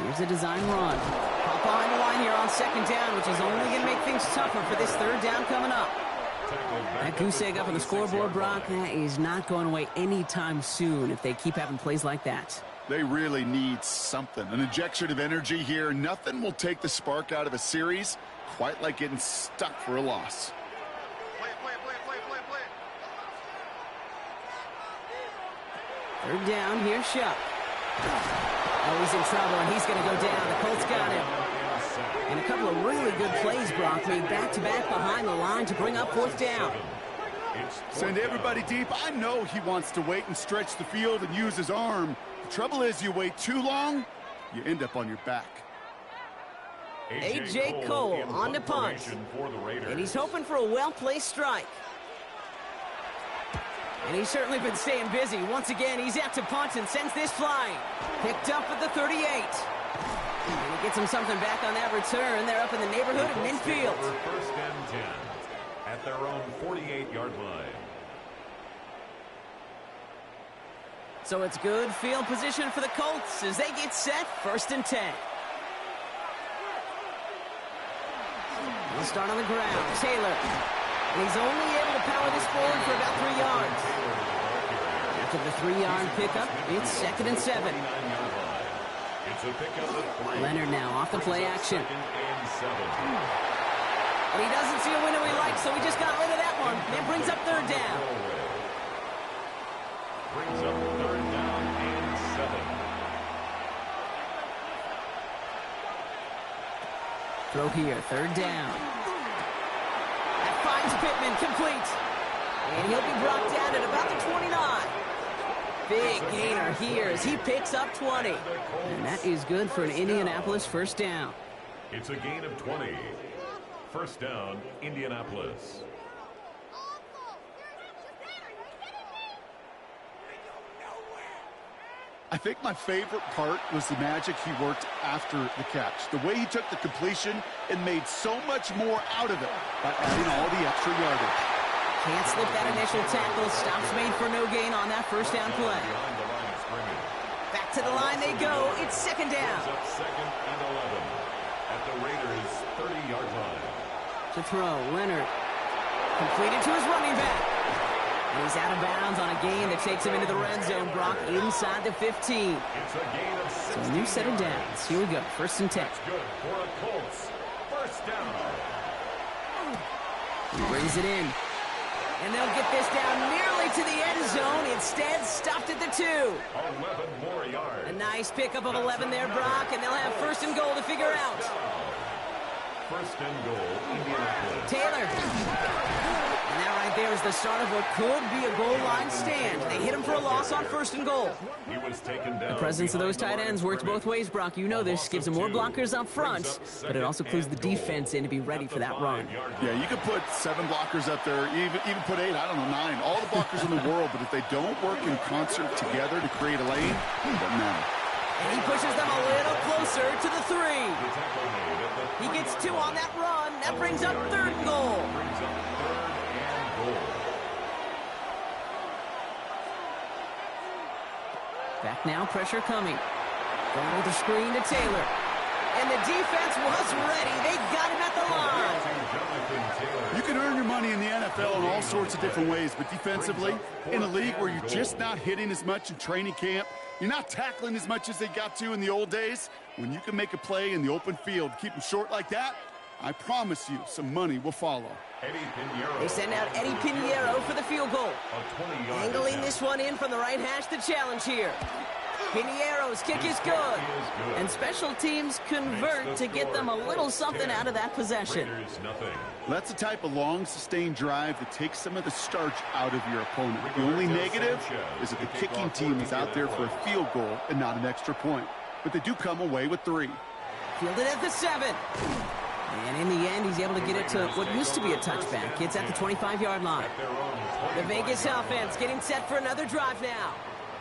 Here's a design run. Pop behind the line here on 2nd down, which is only going to make things tougher for this 3rd down coming up. That goose egg up on the scoreboard, Brock, that is not going away anytime soon if they keep having plays like that. They really need something. An injection of energy here. Nothing will take the spark out of a series quite like getting stuck for a loss. Third down, here's Shuck. Oh, he's in trouble, and he's going to go down. The Colts got him. And a couple of really good plays, Brock, made back-to-back behind the line to bring up 4th down. Send everybody deep. I know he wants to wait and stretch the field and use his arm. The trouble is you wait too long, you end up on your back. A.J. Cole on the punt. And he's hoping for a well-placed strike. And he's certainly been staying busy. Once again, he's out to punt and sends this flying. Picked up at the 38. And he gets him something back on that return. They're up in the neighborhood of midfield. First and 10 at their own 48-yard line. So it's good field position for the Colts as they get set. 1st and 10. We'll start on the ground. Taylor. And he's only able to power this forward for about 3 yards. After the 3-yard pickup, it's 2nd and 7. It's a pickup of 3. Leonard now off the play action. And he doesn't see a window he likes, so he just got rid of that one. It brings up 3rd down. Brings up 3rd down and 7. Throw here, 3rd down. Finds Pittman, complete. And he'll be brought down at about the 29. Big gainer here as he picks up 20. And that is good for an Indianapolis 1st down. It's a gain of 20. 1st down, Indianapolis. I think my favorite part was the magic he worked after the catch. The way he took the completion and made so much more out of it by adding all the extra yardage. Can't slip that initial tackle. Stops made for no gain on that 1st down play. Back to the line they go. It's 2nd down. 2nd and 11 at the Raiders' 30-yard line. To throw, Leonard. Completed to his running back. And he's out of bounds on a gain that takes him into the red zone, Brock, inside the 15. It's a gain of 16. So a new set of downs. Here we go, 1st and 10. That's good for a Colts. 1st down. He brings it in. And they'll get this down nearly to the end zone. Instead, stopped at the 2. 11 more yards. A nice pickup of 11 there, Brock, and they'll have 1st and goal to figure out. 1st and goal, Indianapolis. Taylor. And that right there is the start of what could be a goal line stand. They hit him for a loss on 1st and goal. He was taken down. The presence of those tight ends works both ways, Brock. You know this. Gives them more blockers up front, but it also clues the defense in to be ready for that run. Yeah, you could put 7 blockers up there, even put 8, I don't know, 9. All the blockers in the world, but if they don't work in concert together to create a lane, it doesn't matter. And he pushes them a little closer to the 3. He gets 2 on that run. That brings up 3rd and goal. Back now, pressure coming. Going with the screen to Taylor. And the defense was ready. They got him at the line. You can earn your money in the NFL in all sorts of different ways, but defensively, in a league where you're just not hitting as much in training camp, you're not tackling as much as they got to in the old days, when you can make a play in the open field, keep them short like that, I promise you some money will follow. They send out Eddie Pinheiro for the field goal. Angling this one in from the right hash, the challenge here. Pinheiro's kick is good. And special teams convert to get them a little something out of that possession. That's the type of long, sustained drive that takes some of the starch out of your opponent. The only negative is that the kicking team is out there for a field goal and not an extra point. But they do come away with 3. Fielded at the 7. And in the end, he's able to get it to what used to be a touchback. It's at the 25-yard line. The Vegas offense getting set for another drive now.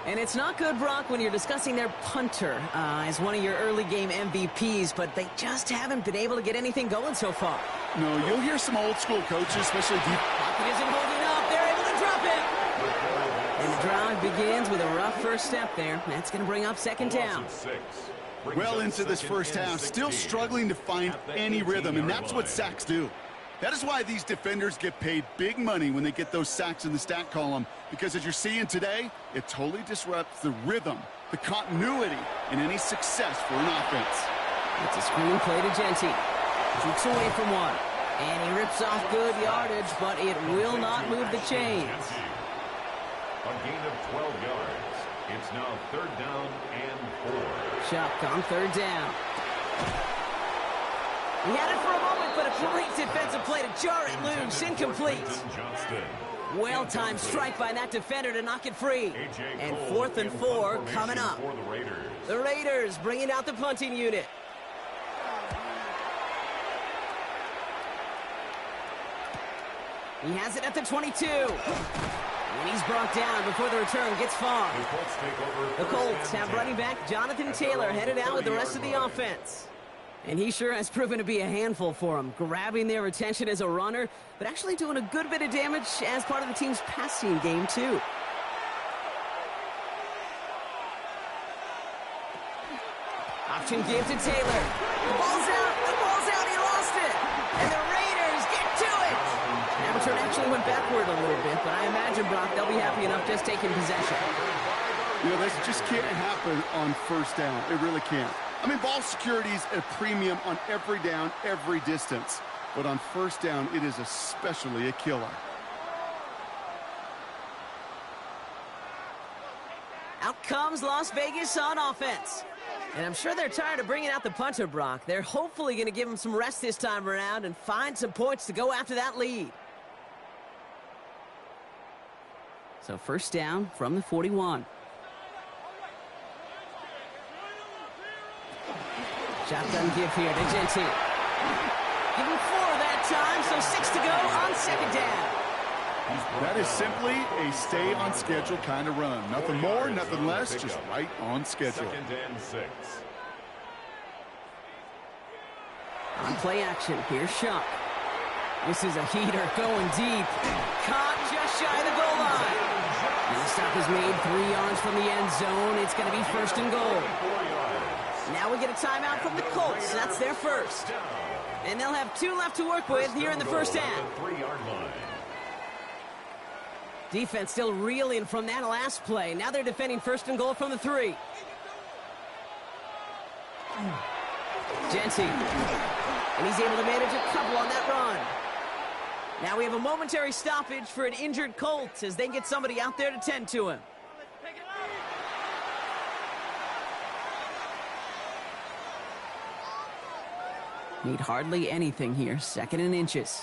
And it's not good, Brock, when you're discussing their punter as one of your early game MVPs, but they just haven't been able to get anything going so far. No, you'll hear some old school coaches, especially deep. Pocket isn't holding up. They're able to drop it. And the drive begins with a rough first step there. That's going to bring up second down. Well into this first half, still struggling to find any rhythm, and that's what sacks do. That is why these defenders get paid big money when they get those sacks in the stat column, because as you're seeing today, it totally disrupts the rhythm, the continuity, and any success for an offense. It's a screen play to Genty. Jukes away from one. And he rips off good yardage, but it will not move the chains. A gain of 12 yards. It's now 3rd down and 4. Chuck on 3rd down. He had it for a moment, but a great defensive play to jar it loose. Incomplete. Well-timed strike by that defender to knock it free. And 4th and 4 coming up. The Raiders bringing out the punting unit. He has it at the 22. And he's brought down before the return gets far. The Colts have running back Jonathan Taylor headed out with the rest of the offense. And he sure has proven to be a handful for them, grabbing their attention as a runner, but actually doing a good bit of damage as part of the team's passing game, too. Option give to Taylor. The ball's out, he lost it. And the Raiders get to it. Now return actually went backward a little bit, but I imagine, Brock, they'll be happy enough just taking possession. You know, this just can't happen on first down. It really can't. I mean, ball security is a premium on every down, every distance. But on first down, it is especially a killer. Out comes Las Vegas on offense. And I'm sure they're tired of bringing out the punter, Brock. They're hopefully going to give him some rest this time around and find some points to go after that lead. So first down from the 41. Shotgun give here to Genty. Give him 4 that time, so 6 to go on second down. That is simply a stay-on-schedule kind of run. Nothing more, nothing less, just right on schedule. 2nd and 6. On play action, here's Shuck. This is a heater going deep. Caught just shy of the goal line. And the stop is made 3 yards from the end zone. It's going to be 1st and goal. Now we get a timeout from the Colts. That's their first. And they'll have 2 left to work with here in the first half. Defense still reeling from that last play. Now they're defending 1st and goal from the 3. Genty. And he's able to manage a couple on that run. Now we have a momentary stoppage for an injured Colts as they get somebody out there to tend to him. Need hardly anything here. 2nd and inches.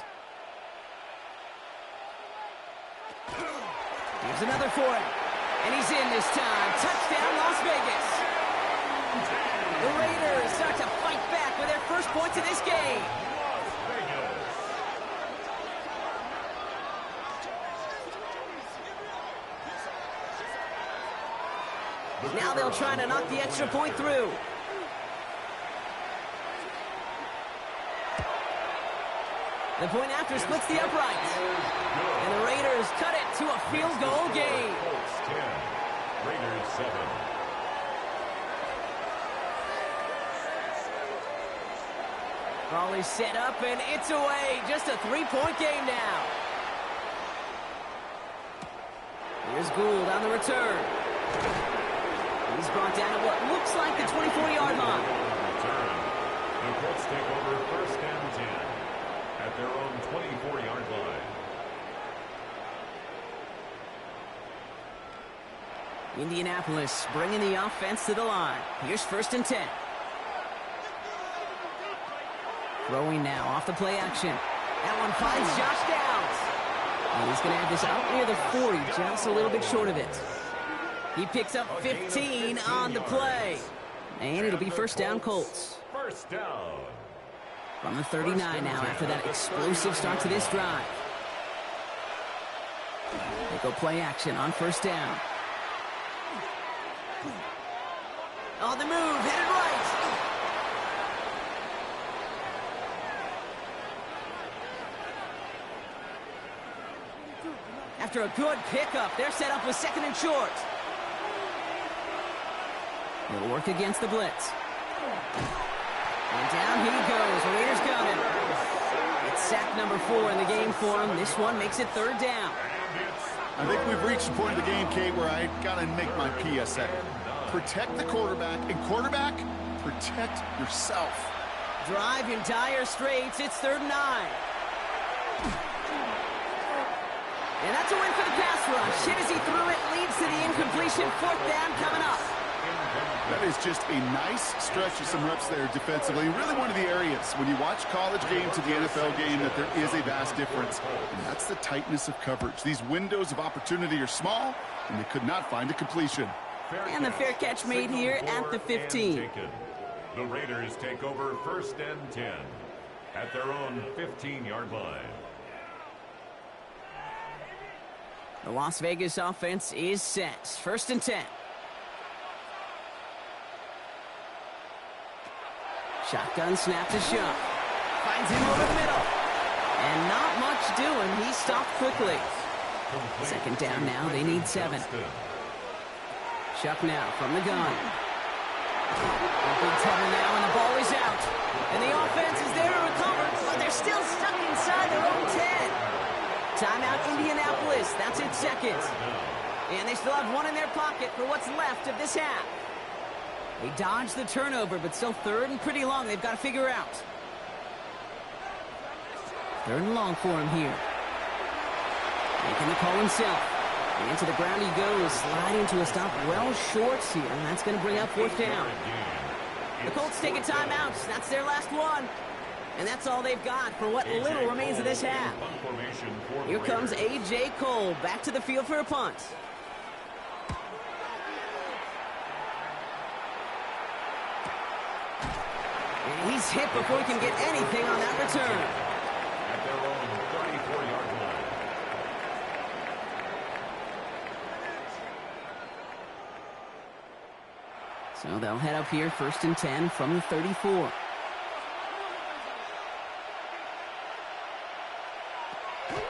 Here's another for him. And he's in this time. Touchdown, Las Vegas. The Raiders start to fight back with their first points of this game. Now they'll try to knock the extra point through. The point after splits the uprights. And the Raiders cut it to a field goal game. Colts 10, Raiders 7. Ball is set up, and it's away. Just a three-point game now. Here's Gould on the return. He's brought down at what looks like the 24-yard line. Return. The Colts take over first and 10 at their own 24-yard line. Indianapolis bringing the offense to the line. Here's first and 10. Throwing now off the play action. That one finds Josh Downs. And he's going to have this out near the 40, just a little bit short of it. He picks up 15 on the play. And it'll be first down Colts. First down. From the 39 now after that explosive start to this drive. They go play action on first down. On the move, headed right. After a good pickup, they're set up with second and short. He'll work against the blitz. And down he goes. Raiders got him. It's sack number 4 in the game for him. This one makes it third down. I think we've reached the point of the game, Kate, where I got to make my PSA. Protect the quarterback, and quarterback, protect yourself. Drive in dire straits. It's third and 9. And that's a win for the pass rush. Hit as he threw it, leads to the incompletion. Fourth down coming up. That is just a nice stretch of some reps there defensively. Really one of the areas when you watch college game to the NFL game that there is a vast difference. And that's the tightness of coverage. These windows of opportunity are small, and they could not find a completion. And the fair catch made here at the 15. The Raiders take over first and 10 at their own 15-yard line. The Las Vegas offense is set. First and 10. Shotgun snap to Shuck. Finds him over the middle. And not much doing. He stopped quickly. Second down now. They need 7. Shuck now from the gun. Big tether now, and the ball is out. And the offense is there to recover, but they're still stuck inside their own 10. Timeout Indianapolis. That's its second. And they still have one in their pocket for what's left of this half. They dodged the turnover, but still third and pretty long. They've got to figure out. Third and long for him here. Making the call himself. And to the ground he goes, sliding to a stop well short here. And that's going to bring up fourth down. The Colts take a timeout. That's their last one. And that's all they've got for what little remains of this half. Here comes A.J. Cole back to the field for a punt. And he's hit before he can get anything on that return. At their own 34-yard line. So they'll head up here first and 10 from the 34.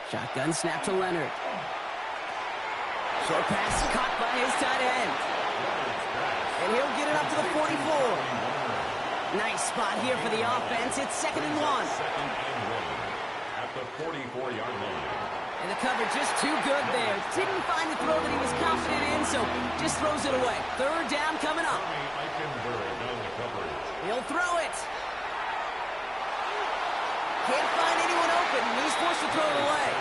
Shotgun snap to Leonard. Short pass caught by his tight end. And he'll get it up to the 44. Nice spot here for the offense. It's second and 1. At the 44-yard line. And the coverage just too good there. Didn't find the throw that he was confident in, so just throws it away. Third down coming up. He'll throw it. Can't find anyone open. He's forced to throw it away.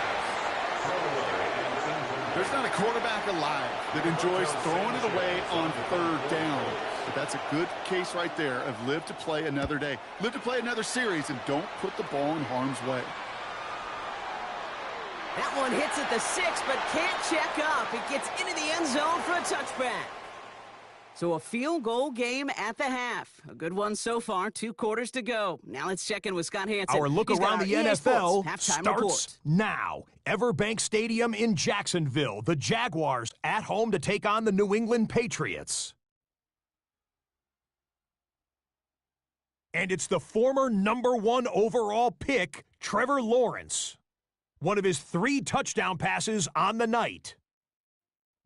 There's not a quarterback alive that enjoys throwing it away on third down. But that's a good case right there of live to play another day. Live to play another series and don't put the ball in harm's way. That one hits at the 6, but can't check up. It gets into the end zone for a touchback. So a field goal game at the half. A good one so far. 2 quarters to go. Now let's check in with Scott Hansen. Our look He's got around our the EA NFL Sports halftime starts report. now. Everbank Stadium in Jacksonville. The Jaguars at home to take on the New England Patriots. And it's the former #1 overall pick, Trevor Lawrence. One of his 3 touchdown passes on the night.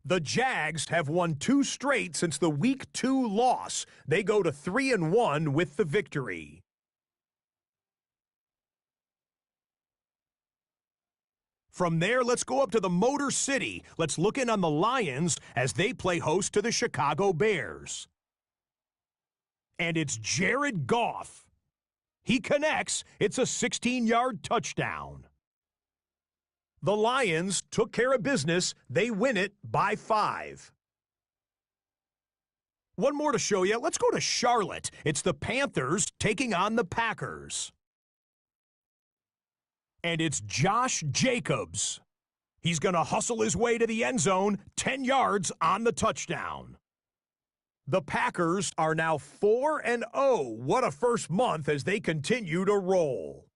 The Jags have won 2 straight since the Week 2 loss. They go to 3-1 with the victory. From there, let's go up to the Motor City. Let's look in on the Lions as they play host to the Chicago Bears. And it's Jared Goff. He connects. It's a 16-yard touchdown. The Lions took care of business. They win it by 5. One more to show you. Let's go to Charlotte. It's the Panthers taking on the Packers. And it's Josh Jacobs. He's going to hustle his way to the end zone, 10 yards on the touchdown. The Packers are now 4-0. What a first month as they continue to roll.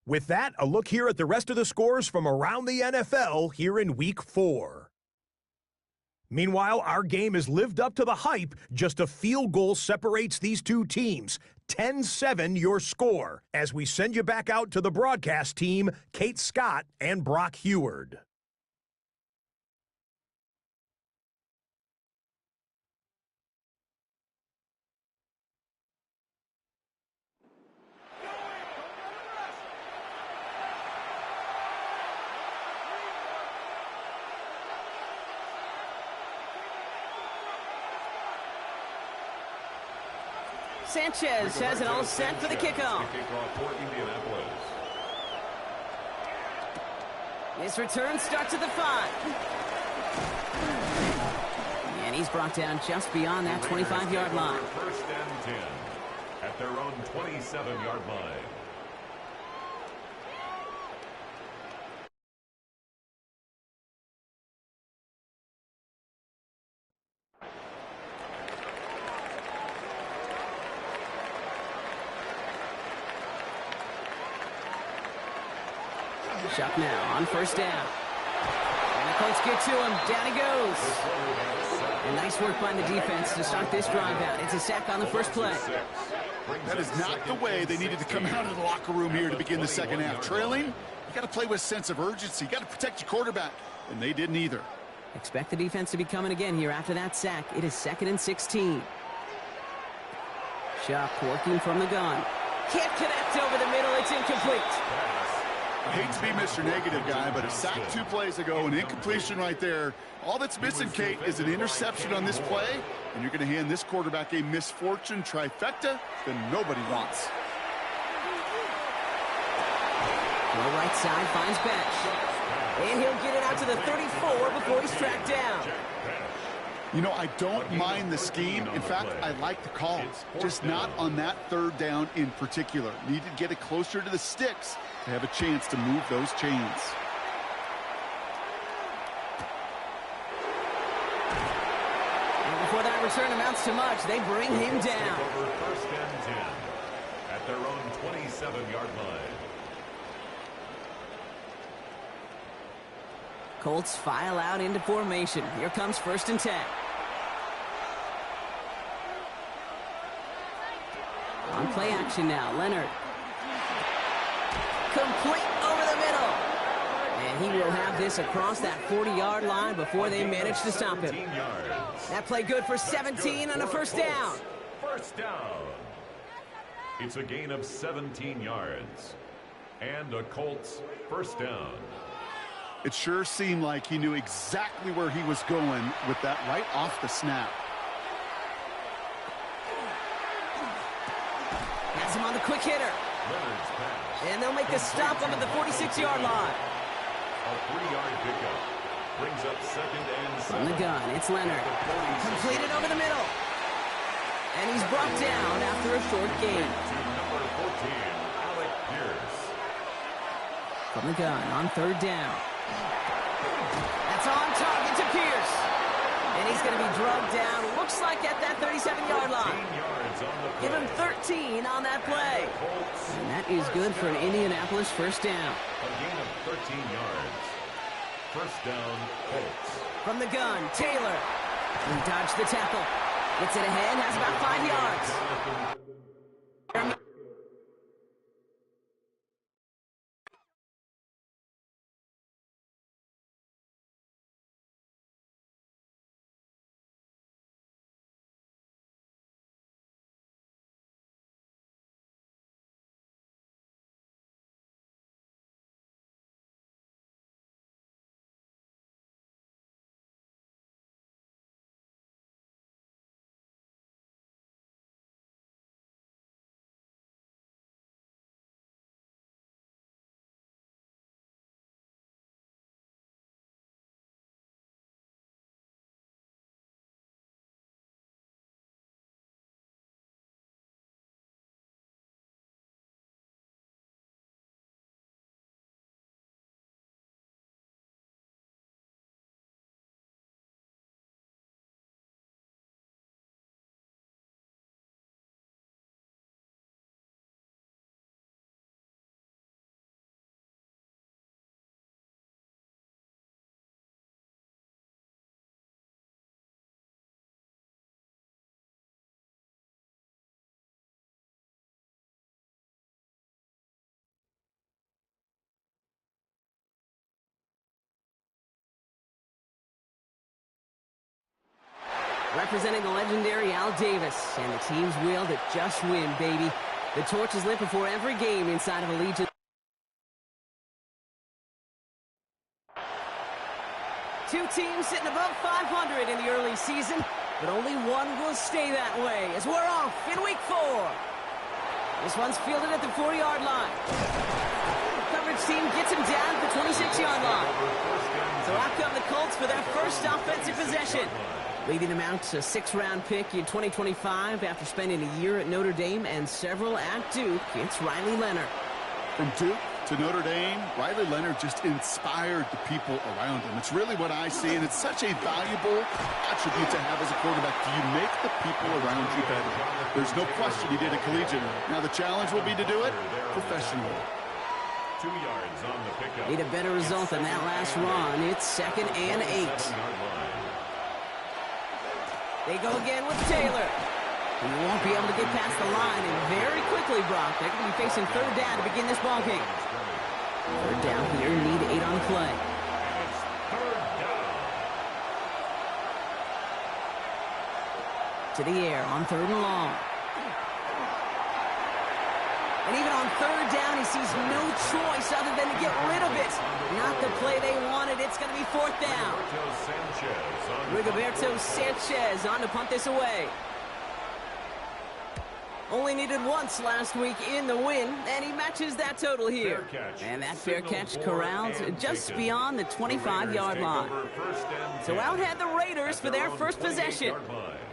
With that, a look here at the rest of the scores from around the NFL here in Week 4. Meanwhile, our game has lived up to the hype. Just a field goal separates these two teams. 10-7 your score as we send you back out to the broadcast team, Kate Scott and Brock Heward. Sanchez has it all set for the kickoff. His return starts at the 5. And he's brought down just beyond that 25-yard line. First and 10 at their own 27-yard line. Shot now on first down. And the Colts get to him. Down he goes. And nice work by the defense to start this drive out. It's a sack on the first play. That is not the way they needed to come out of the locker room here to begin the second half. Trailing, you got to play with sense of urgency. You got to protect your quarterback, and they didn't either. Expect the defense to be coming again here after that sack. It is 2nd and 16. Shuck working from the gun. Can't connect over the middle. It's incomplete. I hate to be Mr. Negative guy, but a sack 2 plays ago, an incompletion right there. All that's missing, Kate, is an interception on this play, and you're going to hand this quarterback a misfortune trifecta that nobody wants. The right side finds Bench. And he'll get it out to the 34 before he's tracked down. You know, I don't mind the scheme. In fact, I like the call. Just not on that 3rd down in particular. Need to get it closer to the sticks to have a chance to move those chains. And before that return amounts to much, they bring him down. First and 10 at their own 27-yard line. Colts file out into formation. Here comes 1st and 10. On play action now, Leonard. Complete over the middle. And he will have this across that 40-yard line before they manage to stop him. That play good for 17 on a first down. First down. It's a gain of 17 yards. And a Colts first down. It sure seemed like he knew exactly where he was going with that right off the snap. Has him on the quick hitter. And they'll make the stop under the 46-yard line. A 3-yard pickup brings up 2nd and 7. From the gun, it's Leonard. Completed over the middle. And he's brought down after a short gain. Number 14, Alec Pierce. From the gun on 3rd down. That's on target to Pierce. And he's going to be drugged down. Looks like at that 37-yard line. Give him 13 on that play. And that is good for an Indianapolis first down. A gain of 13 yards. First down, Colts. From the gun, Taylor. He dodged the tackle. Gets it ahead, has about 5 yards. representing the legendary Al Davis, and the team's will to just win, baby. The torch is lit before every game inside of Allegiant. Two teams sitting above 500 in the early season, but only one will stay that way as we're off in week 4. This one's fielded at the 4-yard line. Coverage team gets him down at the 26-yard line. So out come the Colts for their first offensive possession. Leading them out to a 6th-round pick in 2025 after spending a year at Notre Dame and several at Duke. It's Riley Leonard. From Duke to Notre Dame, Riley Leonard just inspired the people around him. It's really what I see, and it's such a valuable attribute to have as a quarterback. Do you make the people around you better? There's no question he did it collegiately. Now the challenge will be to do it professionally. 2 yards on the pickup. Need a better result than that last run. It's 2nd and 8. They go again with Taylor. He won't be able to get past the line, and very quickly, Brock, they're going to be facing 3rd down to begin this ballgame. 3rd down here, need 8 on the play. It's 3rd down. To the air on 3rd and long. And even on 3rd down, he sees no choice other than to get rid of it. Not the play they wanted. It's going to be 4th down. Rigoberto Sanchez on to punt this away. Only needed once last week in the win, and he matches that total here. And that fair catch corralled just beyond the 25-yard line. So out head the Raiders for their first possession.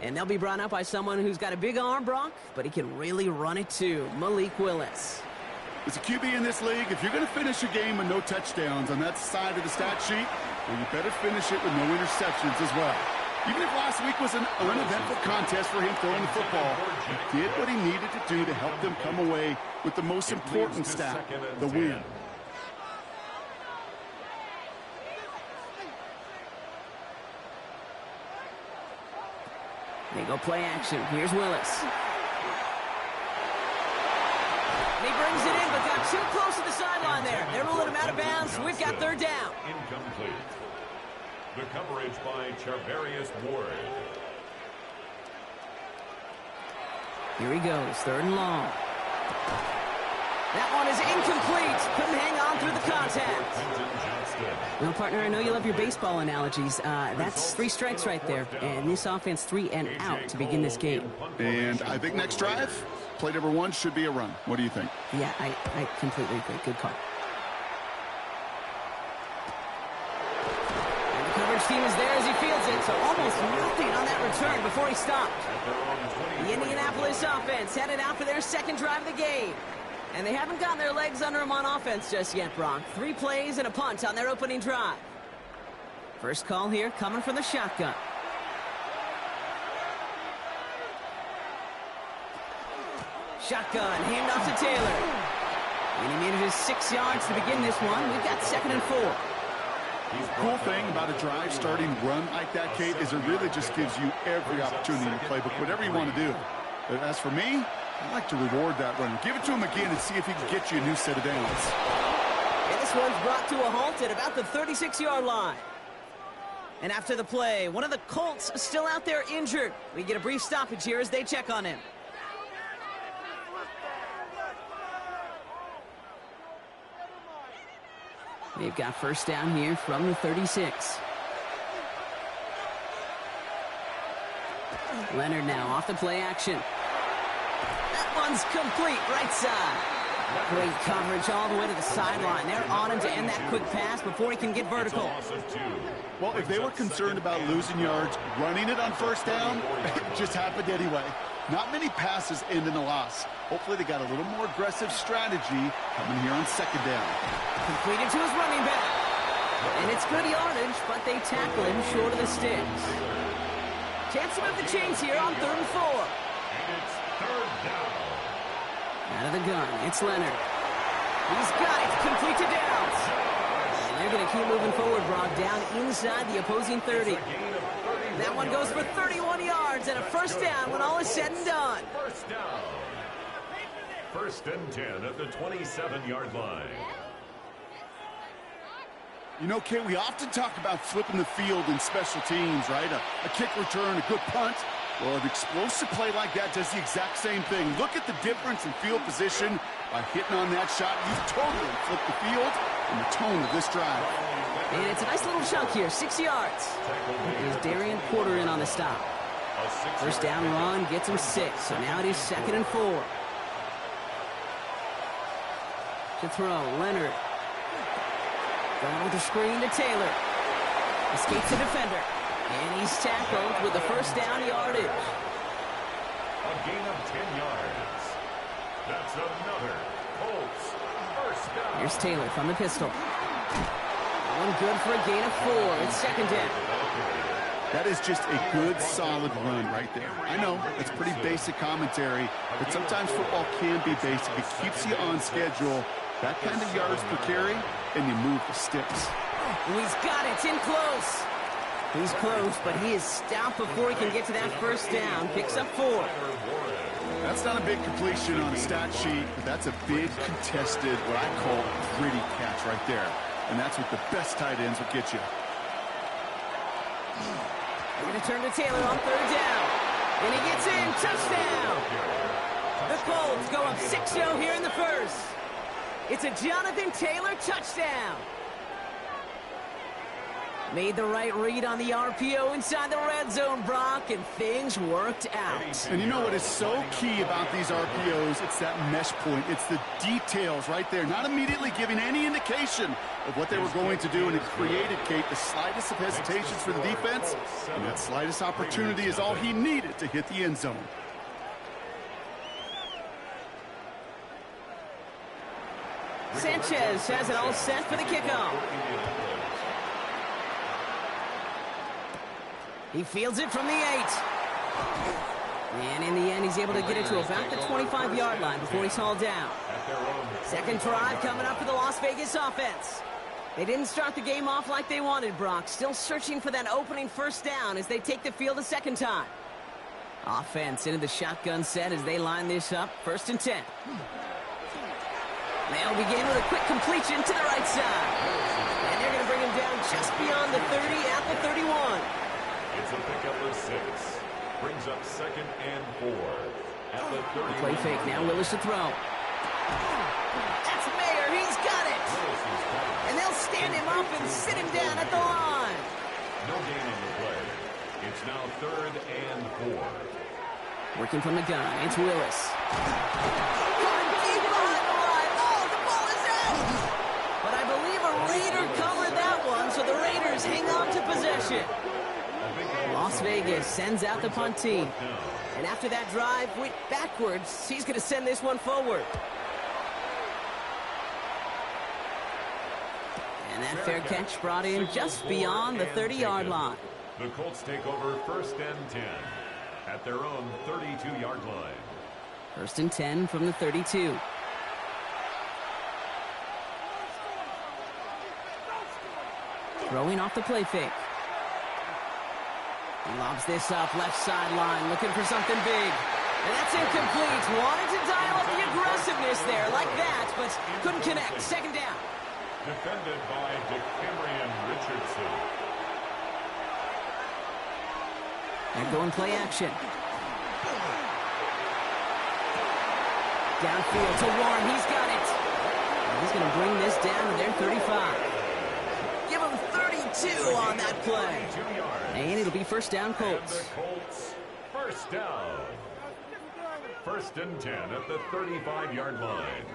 And they'll be brought up by someone who's got a big arm, Brock, but he can really run it too, Malik Willis. As a QB in this league, if you're going to finish a game with no touchdowns on that side of the stat sheet, well, you better finish it with no interceptions as well. Even if last week was an uneventful contest for him throwing the football, he did what he needed to do to help them come away with the most important stat, the win. They go play action. Here's Willis. And he brings it in, but got too close to the sideline there. They're rolling him out of bounds. We've got 3rd down. Incomplete. The coverage by Charvarius Ward. Here he goes, 3rd and long. That one is incomplete. Couldn't hang on through the contact. Well, partner, I know you love your baseball analogies. That's 3 strikes right there. And this offense 3 and out to begin this game. And I think next drive, play number 1 should be a run. What do you think? Yeah, I completely agree. Good call. Coverage team is there as he fields it, so almost nothing on that return before he stopped. The Indianapolis offense headed out for their 2nd drive of the game. And they haven't gotten their legs under them on offense just yet, Brock. 3 plays and a punt on their opening drive. First call here coming from the shotgun. Shotgun, handoff to Taylor. And he manages 6 yards to begin this one. We've got 2nd and 4. The cool thing about a drive starting run like that, Kate, is it really just gives you every opportunity in the playbook, whatever you want to do. But as for me, I like to reward that run. Give it to him again and see if he can get you a new set of downs. And this one's brought to a halt at about the 36-yard line. And after the play, one of the Colts still out there injured. We get a brief stoppage here as they check on him. They've got first down here from the 36. Leonard now off the play action. That one's complete, right side. Great coverage all the way to the sideline. They're on him to end that quick pass before he can get vertical. Well, if they were concerned about losing yards, running it on first down, it just happened anyway. Not many passes end in a loss. Hopefully they got a little more aggressive strategy coming here on 2nd down. Completed to his running back. And it's good yardage, but they tackle him short of the sticks. Chance to move the chains here on 3rd and 4. And it's 3rd down. Out of the gun, it's Leonard. He's got it, complete to Downs. And they're going to keep moving forward, Brock, down inside the opposing 30. That one goes for 31 yards and a first down when all is said and done. First down. 1st and 10 at the 27-yard line. You know, Kate, we often talk about flipping the field in special teams, right? A kick return, a good punt. Well, an explosive play like that does the exact same thing. Look at the difference in field position. By hitting on that shot, you've totally flipped the field and the tone of this drive. And it's a nice little chunk here, 6 yards. There's Darian Porter in on the stop. First down run gets him 6, so now it is 2nd and 4. To throw, Leonard. Going with the screen to Taylor. Escapes the defender. And he's tackled with the first down yardage. A gain of 10 yards. That's another Colts first down. Here's Taylor from the pistol. One good for a gain of 4. It's 2nd down. That is just a good, solid run right there. I know, it's pretty basic commentary, but sometimes football can be basic. It keeps you on schedule. That kind of yards per carry, and you move the sticks. He's got it. It's in close. He's close, but he is stopped before he can get to that first down. Picks up 4. That's not a big completion on a stat sheet, but that's a big contested, what I call gritty catch right there. And that's what the best tight ends will get you. We're going to turn to Taylor on 3rd down. And he gets in. Touchdown. The Colts go up 6-0 here in the first. It's a Jonathan Taylor touchdown. Made the right read on the RPO inside the red zone, Brock, and things worked out. And you know what is so key about these RPOs? It's that mesh point. It's the details right there, not immediately giving any indication of what they were going to do, and it created, Kate, the slightest of hesitations for the defense, and that slightest opportunity is all he needed to hit the end zone. Sanchez has it all set for the kickoff. He fields it from the 8. And in the end, he's able to get it to about the 25-yard line before he's hauled down. Second drive coming up for the Las Vegas offense. They didn't start the game off like they wanted, Brock. Still searching for that opening first down as they take the field a second time. Offense into the shotgun set as they line this up. 1st and 10. They'll begin with a quick completion to the right side. And they're going to bring him down just beyond the 30 at the 31. It's a pickup of 6. Brings up 2nd and 4. At the 30. Play fake now. Willis to throw. That's Mayer. He's got it. And they'll stand him up and sit him down at the line. No gain on the play. It's now 3rd and 4. Working from the gun. It's Willis. Going deep behind the line. Oh, the ball is out. But I believe a Raider covered that one, so the Raiders hang on to possession. Las Vegas sends out the punt team. And after that drive went backwards, he's going to send this one forward. And that fair catch brought in just beyond the 30-yard line. The Colts take over 1st and 10 at their own 32-yard line. 1st and 10 from the 32. Throwing off the play fake. He lobs this up left sideline, looking for something big. And that's incomplete. Wanted to dial up the aggressiveness there like that, but couldn't connect. 2nd down. Defended by DeCamerion Richardson. They're going play action. Downfield to Warren. He's got it. And he's going to bring this down to their 35. Give him 32 on that play. And it'll be 1st down, Colts. And the Colts, 1st down. 1st and 10 at the 35-yard line.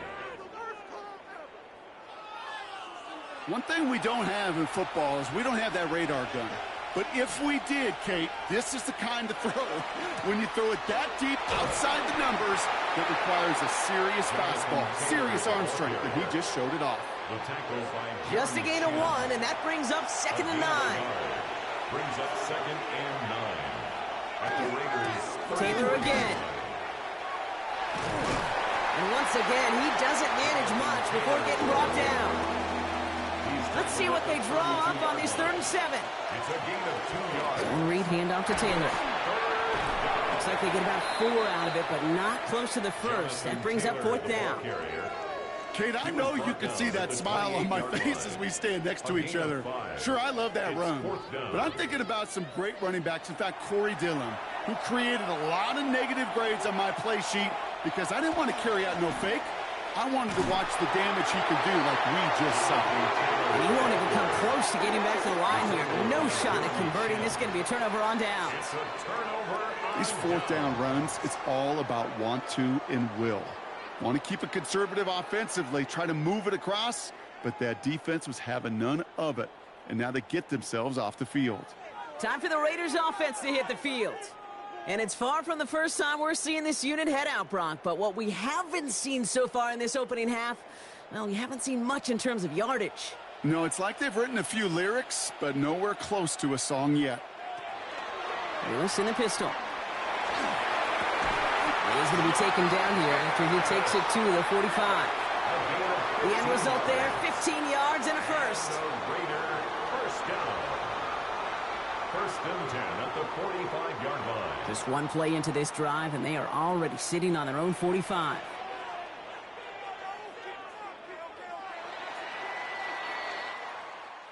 One thing we don't have in football is we don't have that radar gun. But if we did, Kate, this is the kind of throw. When you throw it that deep outside the numbers, that requires a serious fastball, serious arm strength, and he just showed it off. Just a gain of 1, and that brings up 2nd and 9. Brings up 2nd and 9. At the Raiders. Taylor again. And once again, he doesn't manage much before getting brought down. Let's see what they draw up on this 3rd and 7. It's a gain of 2 yards. One read handoff to Taylor. Looks like they get about 4 out of it, but not close to the first. That brings up 4th down. Kate, I know you can see that smile on my face as we stand next to each other. Sure, I love that run, but I'm thinking about some great running backs. In fact, Corey Dillon, who created a lot of negative grades on my play sheet because I didn't want to carry out no fake. I wanted to watch the damage he could do like we just saw. And he won't even come close to getting back to the line here. No shot at converting. This is going to be a turnover on downs. These fourth down runs, it's all about want to and will. Want to keep it conservative offensively, try to move it across, but that defense was having none of it. And now they get themselves off the field. Time for the Raiders offense to hit the field. And it's far from the first time we're seeing this unit head out, Brock. But what we haven't seen so far in this opening half, well, we haven't seen much in terms of yardage. No, it's like they've written a few lyrics, but nowhere close to a song yet. Lewis in the pistol. He's going to be taken down here after he takes it to the 45. The end result there, 15 yards and a first. First down. First and 10 at the 45-yard line. Just one play into this drive, and they are already sitting on their own 45.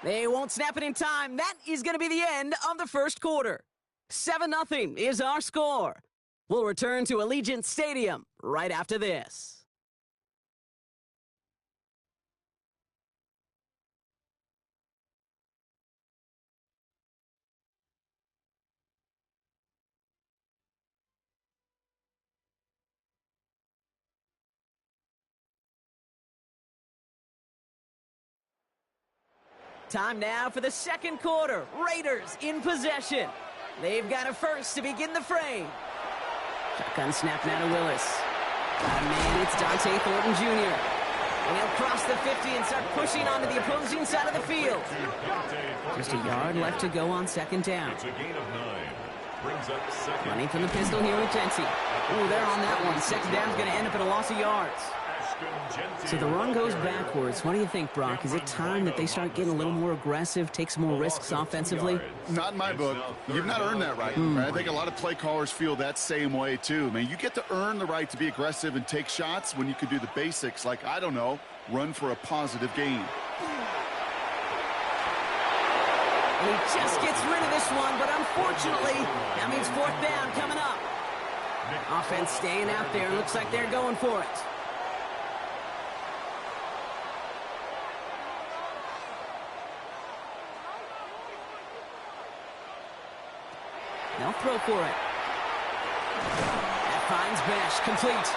They won't snap it in time. That is going to be the end of the first quarter. 7-0 is our score. We'll return to Allegiant Stadium right after this. Time now for the second quarter. Raiders in possession. They've got a first to begin the frame. Shotgun snap now to Willis. Man, it's Dante Thornton Jr. And he'll cross the 50 and start pushing onto the opposing side of the field. Just a yard left to go on second down. It's a gain of 9. Brings up second. Running from the pistol here with Genty. Ooh, they're on that one. Second down's going to end up in a loss of yards. So the run goes backwards. What do you think, Brock? Is it time that they start getting a little more aggressive, take some more risks offensively? Not in my book. You've not earned that right. I think a lot of play callers feel that same way, too. Man, you get to earn the right to be aggressive and take shots when you can do the basics, like, I don't know, run for a positive gain. And he just gets rid of this one, but unfortunately, that means fourth down coming up. Offense staying out there. Looks like they're going for it. They'll throw for it. That finds Bash, complete.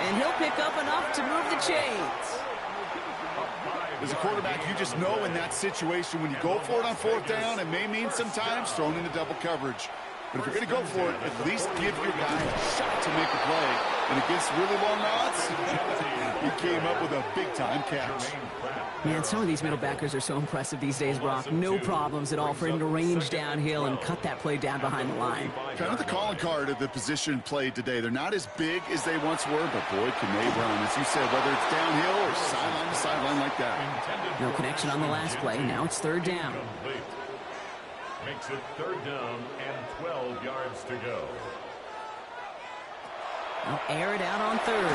And he'll pick up enough to move the chains. As a quarterback, you just know in that situation, when you go for it on fourth down, it may mean sometimes thrown into double coverage. But if you're going to go for it, at least give your guy a shot to make a play. And against really long odds, he came up with a big-time catch. Man, some of these middle backers are so impressive these days, Brock. No problems at all for him to range downhill and cut that play down behind the line. Kind of the calling card of the position played today. They're not as big as they once were, but boy, can they run. As you said, whether it's downhill or sideline to sideline like that. No connection on the last play. Now it's third down. Makes it third down and 12 yards to go. They'll air it out on third.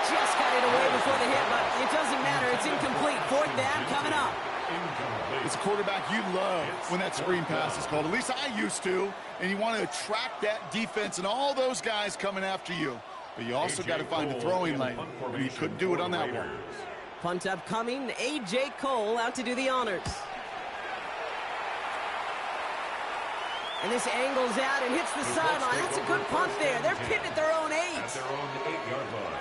Just got it away before the hit, but it doesn't matter. It's incomplete. Fourth down coming up. As a quarterback, you love when that screen pass is called. At least I used to. And you want to attract that defense and all those guys coming after you. But you also got to find a throwing lane. And you couldn't do it on that one. Punt upcoming. A.J. Cole out to do the honors. And this angles out and hits the sideline. That's a good punt there. They're pitting at their own 8. At their own 8-yard line.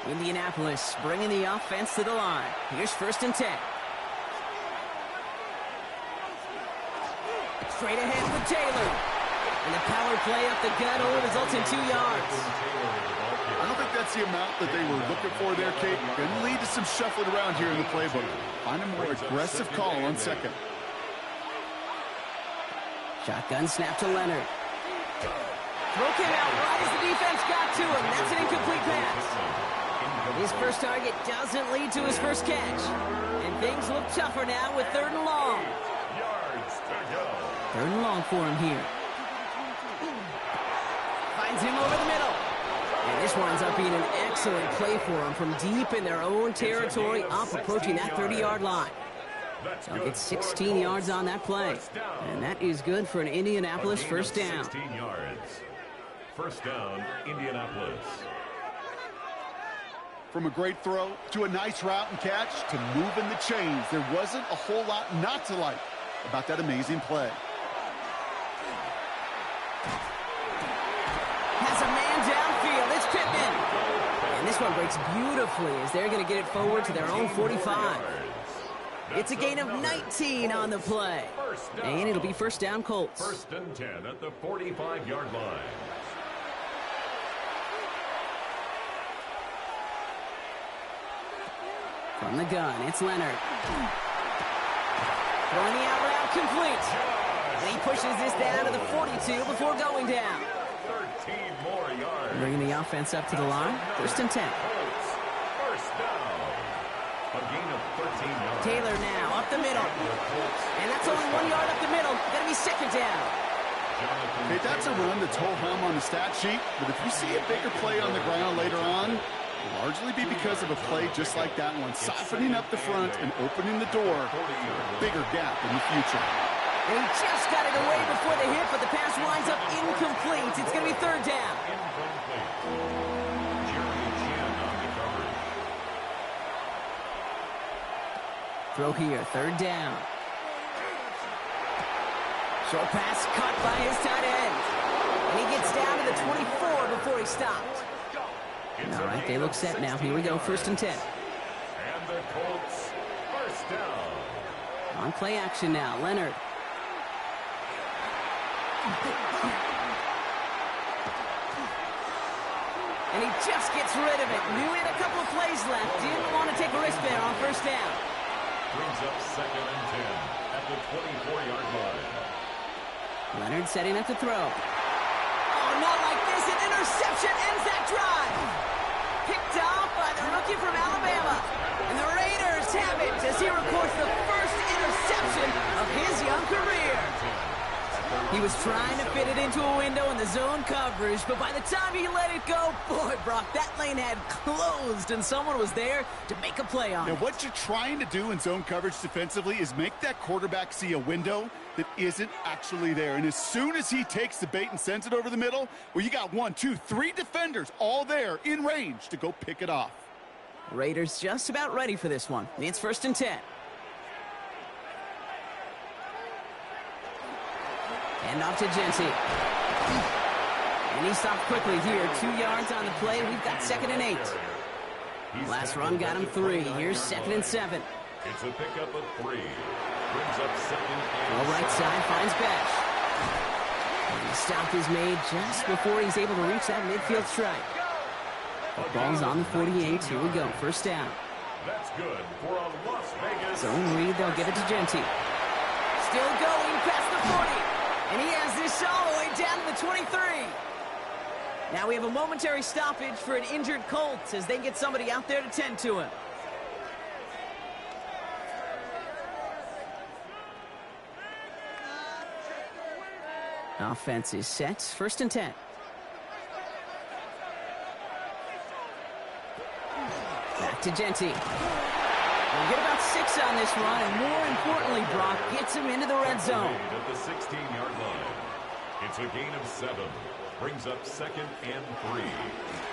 Indianapolis bringing the offense to the line. Here's first and 10. Straight ahead with Taylor. And the power play up the gut only results in 2 yards. I don't think that's the amount that they were looking for there, Kate. Going to lead to some shuffling around here in the playbook. Find a more aggressive call on second. Shotgun snap to Leonard. Throw came out right as the defense got to him. That's an incomplete pass. His first target doesn't lead to his first catch. And things look tougher now with third and long. Yards to go. Third and long for him here. finds him over the middle. And this winds up being an excellent play for them from deep in their own territory, up approaching that 30-yard line. They'll get 16 yards on that play. And that is good for an Indianapolis first down. 16 yards. First down, Indianapolis. From a great throw to a nice route and catch to moving the chains, there wasn't a whole lot not to like about that amazing play. Has a man downfield. It's Pittman. And this one breaks beautifully as they're going to get it forward to their own 45. It's a gain of 19 on the play. And it'll be first down Colts. First and 10 at the 45-yard line. From the gun, it's Leonard. Throwing the out route complete. And he pushes this down to the 42 before going down. 13 more yards. Bringing the offense up to the line. First and 10. First down. A gain of 13 yards. Taylor now up the middle. And that's only 1 yard up the middle. Going to be second down. Okay, that's a run that's ho-hum on the stat sheet, but if you see a bigger play on the ground later on, it'll largely be because of a play just like that one, softening up the front and opening the door for a bigger gap in the future. And he just got it away before the hit, but the pass winds up incomplete. It's going to be third down. Throw here, third down. Short pass cut by his tight end. And he gets down to the 24 before he stopped. All right, they look set now. Here we go, first and 10. And the Colts, first down. On play action now, Leonard. And he just gets rid of it. Knew he had a couple of plays left. Didn't want to take a risk there on first down. Brings up second and 10 at the 24-yard line. Leonard setting up to throw. Oh, not like this. An interception ends that drive. Picked off by the rookie from Alabama. And the Raiders have it as he records the first interception of his young career. He was trying to fit it into a window in the zone coverage, but by the time he let it go, boy, Brock, that lane had closed, and someone was there to make a play on it. Now, what you're trying to do in zone coverage defensively is make that quarterback see a window that isn't actually there. And as soon as he takes the bait and sends it over the middle, well, you got 1, 2, 3 defenders all there in range to go pick it off. Raiders just about ready for this one. It's first and 10. And off to Genty. And he stopped quickly here. 2 yards on the play. We've got second and 8. Last run got him 3. Here's second and 7. It's a pickup of 3. Brings up second and Well, right side finds Besh. And the stop is made just before he's able to reach that midfield strike. The ball's on the 48. Here we go. First down. That's good for a Las Vegas. Zone read. They'll give it to Genty. Still going past the 40. And he has this all the way down to the 23. Now we have a momentary stoppage for an injured Colt as they get somebody out there to tend to him. Offense is set. First and 10. Back to Genty. We'll get about 6 on this run, and more importantly, Brock gets him into the red zone. At the 16-yard line. It's a gain of 7. Brings up second and 3.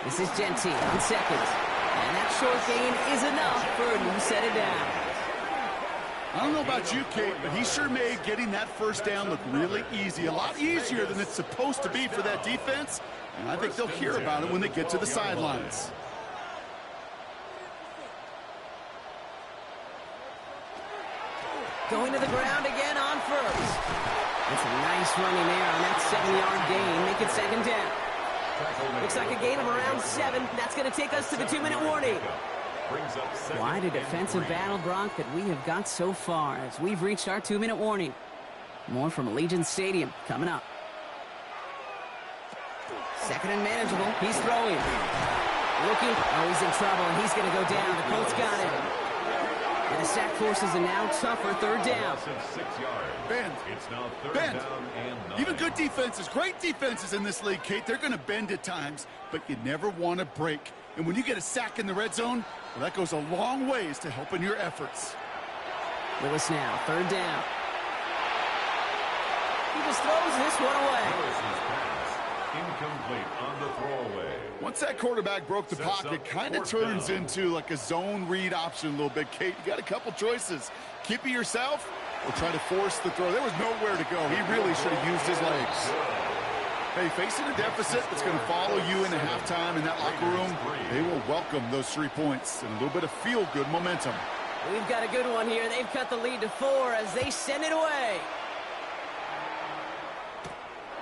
This is Genty on second. And that short gain is enough for a new set of downs. I don't know about you, Kate, but he sure made getting that first down look really easy. A lot easier than it's supposed to be for that defense. And I think they'll hear about it when they get to the sidelines. Going to the ground again on first. That's a nice running there on that 7-yard gain. Make it second down. Looks like a gain of around 7. That's going to take us to the 2-minute warning. Quite a defensive battle, Brock, that we have got so far as we've reached our 2-minute warning. More from Allegiant Stadium coming up. Second and manageable. He's throwing. Looking. Oh, he's in trouble, and he's going to go down. The Colts got him. And the sack forces a now tougher third down. Loss of 6 yards. Bend. It's now third Bend. down and 9. Even good defenses, great defenses in this league, Kate, they're going to bend at times, but you never want to break. And when you get a sack in the red zone, well, that goes a long ways to helping your efforts. Willis now, third down. He just throws this one away. Willis's pass incomplete on the throwaway. Once that quarterback broke the Sets pocket, up kind of fourth turns down. into like a zone read option a little bit, Kate. You got a couple choices. Keep it yourself or try to force the throw. There was nowhere to go. He really should have used his legs. Hey, facing a deficit that's going to follow you into halftime in that locker room, they will welcome those 3 points and a little bit of feel-good momentum. We've got a good one here. They've cut the lead to 4 as they send it away.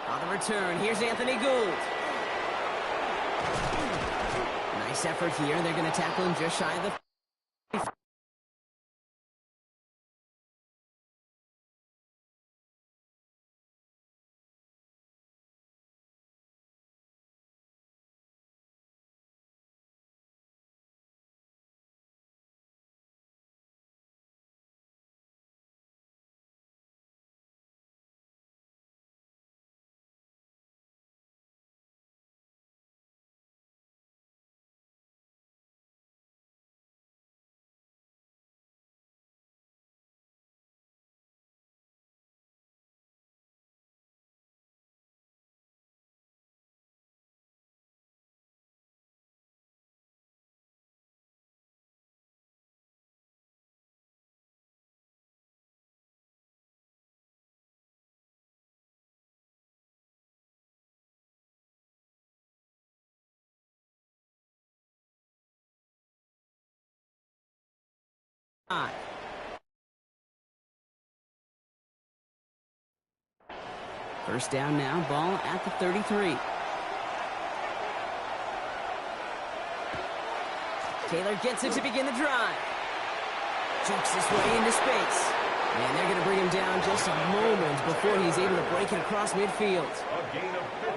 On the return, here's Anthony Gould. Nice effort here. They're going to tackle him just shy of the... First down now, ball at the 33. Taylor gets it to begin the drive. Jukes his way into space. And they're going to bring him down just a moment before he's able to break it across midfield.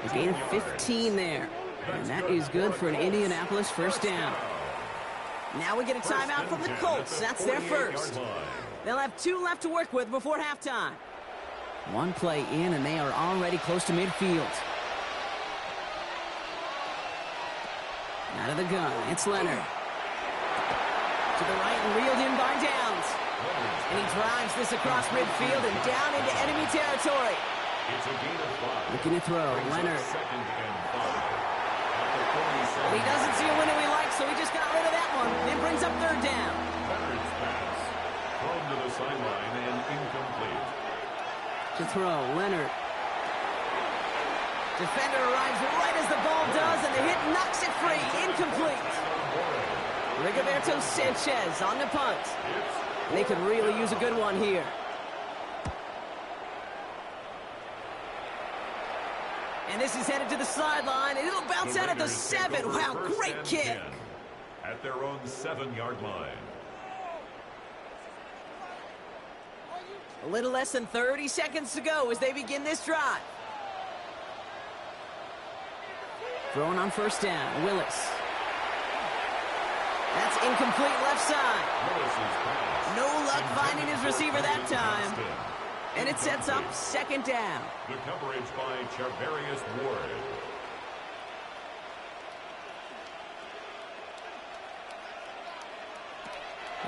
A gain of 15 there. And that is good for an Indianapolis first down. Now we get a timeout from the Colts. That's their first. They'll have 2 left to work with before halftime. 1 play in, and they are already close to midfield. Out of the gun, it's Leonard. To the right and reeled in by Downs. And he drives this across midfield and down into enemy territory. It's a gain of 5. Looking to throw, Leonard. Second and 5. Well, he doesn't see a window he likes, so he just got rid of that one. Then brings up third down. Leonard's pass thrown to the sideline and incomplete. To throw, Leonard. Defender arrives right as the ball does, and the hit knocks it free. Incomplete. Rigoberto Sanchez on the punt. They could really use a good one here. And this is headed to the sideline, and it'll bounce out at the 7. Wow, great kick. At their own 7-yard line. A little less than 30 seconds to go as they begin this drive. Throwing on first down, Willis. That's incomplete left side. No luck finding his receiver that time. And it sets up second down. The coverage by Charvarius Ward.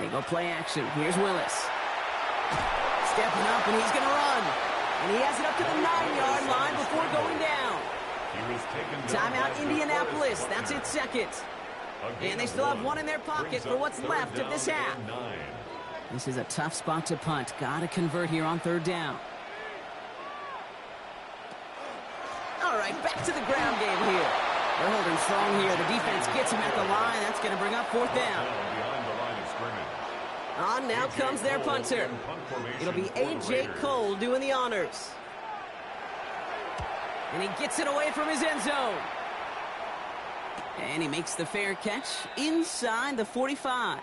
They go play action. Here's Willis. Stepping up, and he's going to run. And he has it up to the 9-yard line before going down. He was taken down Timeout by Indianapolis. the That's its second. And they still have 1 in their pocket for what's left of this half. This is a tough spot to punt. Got to convert here on third down. All right, back to the ground game here. They're holding strong here. The defense gets him at the line. That's going to bring up fourth down. Behind the line of scrimmage. On now comes their punter. It'll be A.J. Cole doing the honors. And he gets it away from his end zone. And he makes the fair catch inside the 45.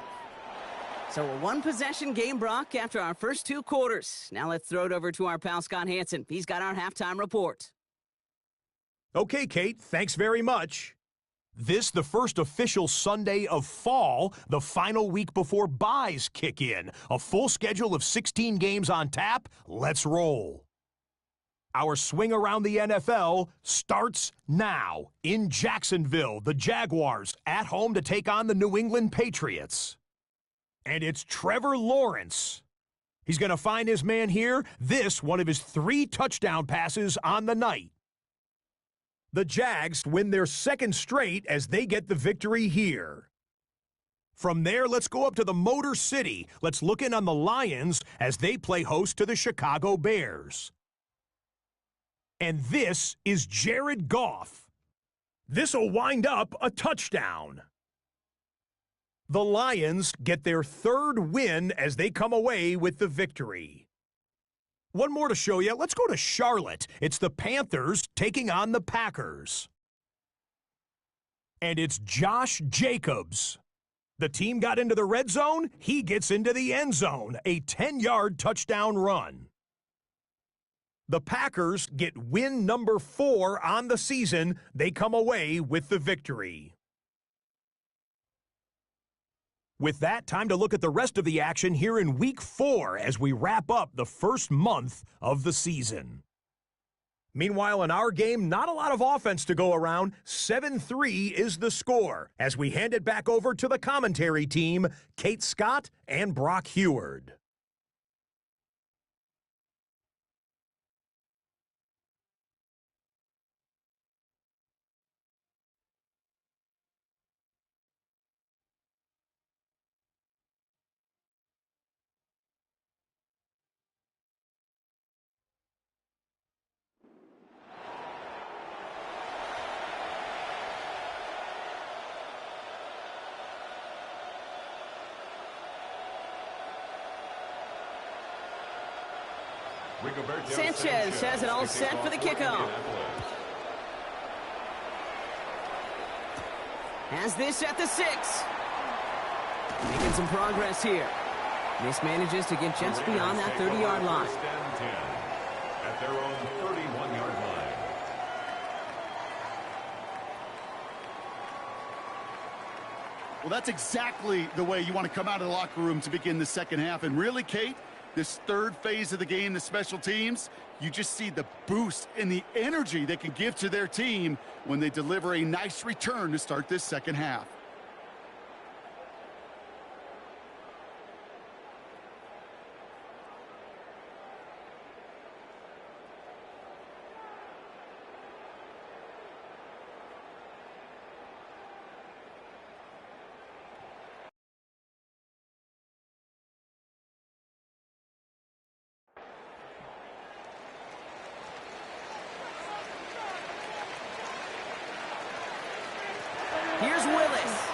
So a 1-possession game, Brock, after our first 2 quarters. Now let's throw it over to our pal Scott Hansen. He's got our halftime report. Okay, Kate, thanks very much. This the first official Sunday of fall, the final week before byes kick in. A full schedule of 16 games on tap. Let's roll. Our swing around the NFL starts now. In Jacksonville, the Jaguars at home to take on the New England Patriots. And it's Trevor Lawrence. He's going to find his man here. This one of his 3 touchdown passes on the night. The Jags win their 2nd straight as they get the victory here. From there, let's go up to the Motor City. Let's look in on the Lions as they play host to the Chicago Bears. And this is Jared Goff. This'll wind up a touchdown. The Lions get their 3rd win as they come away with the victory. One more to show you. Let's go to Charlotte. It's the Panthers taking on the Packers. And it's Josh Jacobs. The team got into the red zone. He gets into the end zone. A 10-yard touchdown run. The Packers get win number 4 on the season. They come away with the victory. With that, time to look at the rest of the action here in Week 4 as we wrap up the first month of the season. Meanwhile, in our game, not a lot of offense to go around. 7-3 is the score as we hand it back over to the commentary team, Kate Scott and Brock Heward. Sanchez has it all set for the kickoff. Has this at the 6. Making some progress here. This manages to get just beyond that 30-yard line. At their own 31-yard line. Well, that's exactly the way you want to come out of the locker room to begin the second half. And really, Kate, this 3rd phase of the game, the special teams, you just see the boost and the energy they can give to their team when they deliver a nice return to start this second half. Here's Willis.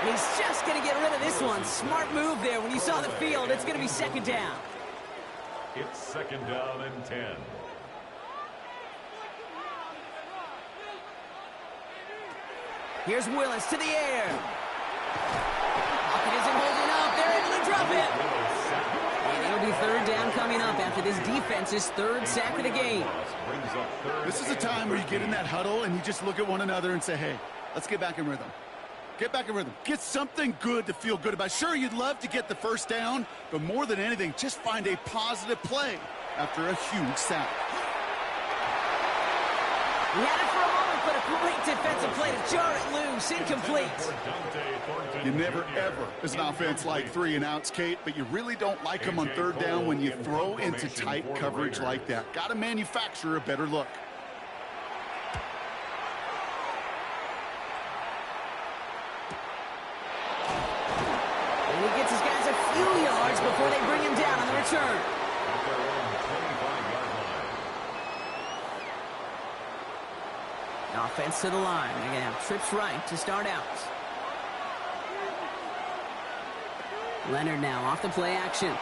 And he's just going to get rid of this one. Smart move there. When you saw the field, it's going to be 2nd down. It's 2nd down and 10. Here's Willis to the air. Pocket isn't holding up. They're able to drop it. And it'll be 3rd down coming up after this defense's 3rd sack of the game. This is a time where you get in that huddle and you just look at one another and say, hey, let's get back in rhythm. Get back in rhythm. Get something good to feel good about. Sure, you'd love to get the 1st down, but more than anything, just find a positive play after a huge sack. He had it for a moment, but a great defensive play to jar it loose. Incomplete. You never, ever, as an offense, like 3 and outs, Kate, but you really don't like them on 3rd down when you throw into tight coverage like that. Got to manufacture a better look. And he gets his guys a few yards before they bring him down on the return. Offense to the line. They're going to have trips right to start out. Leonard now off the play action.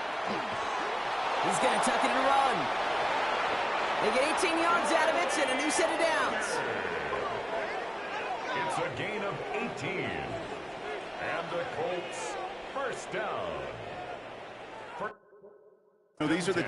He's going to tuck it and run. They get 18 yards out of it and a new set of downs. It's a gain of 18. And the Colts 1st down. These are the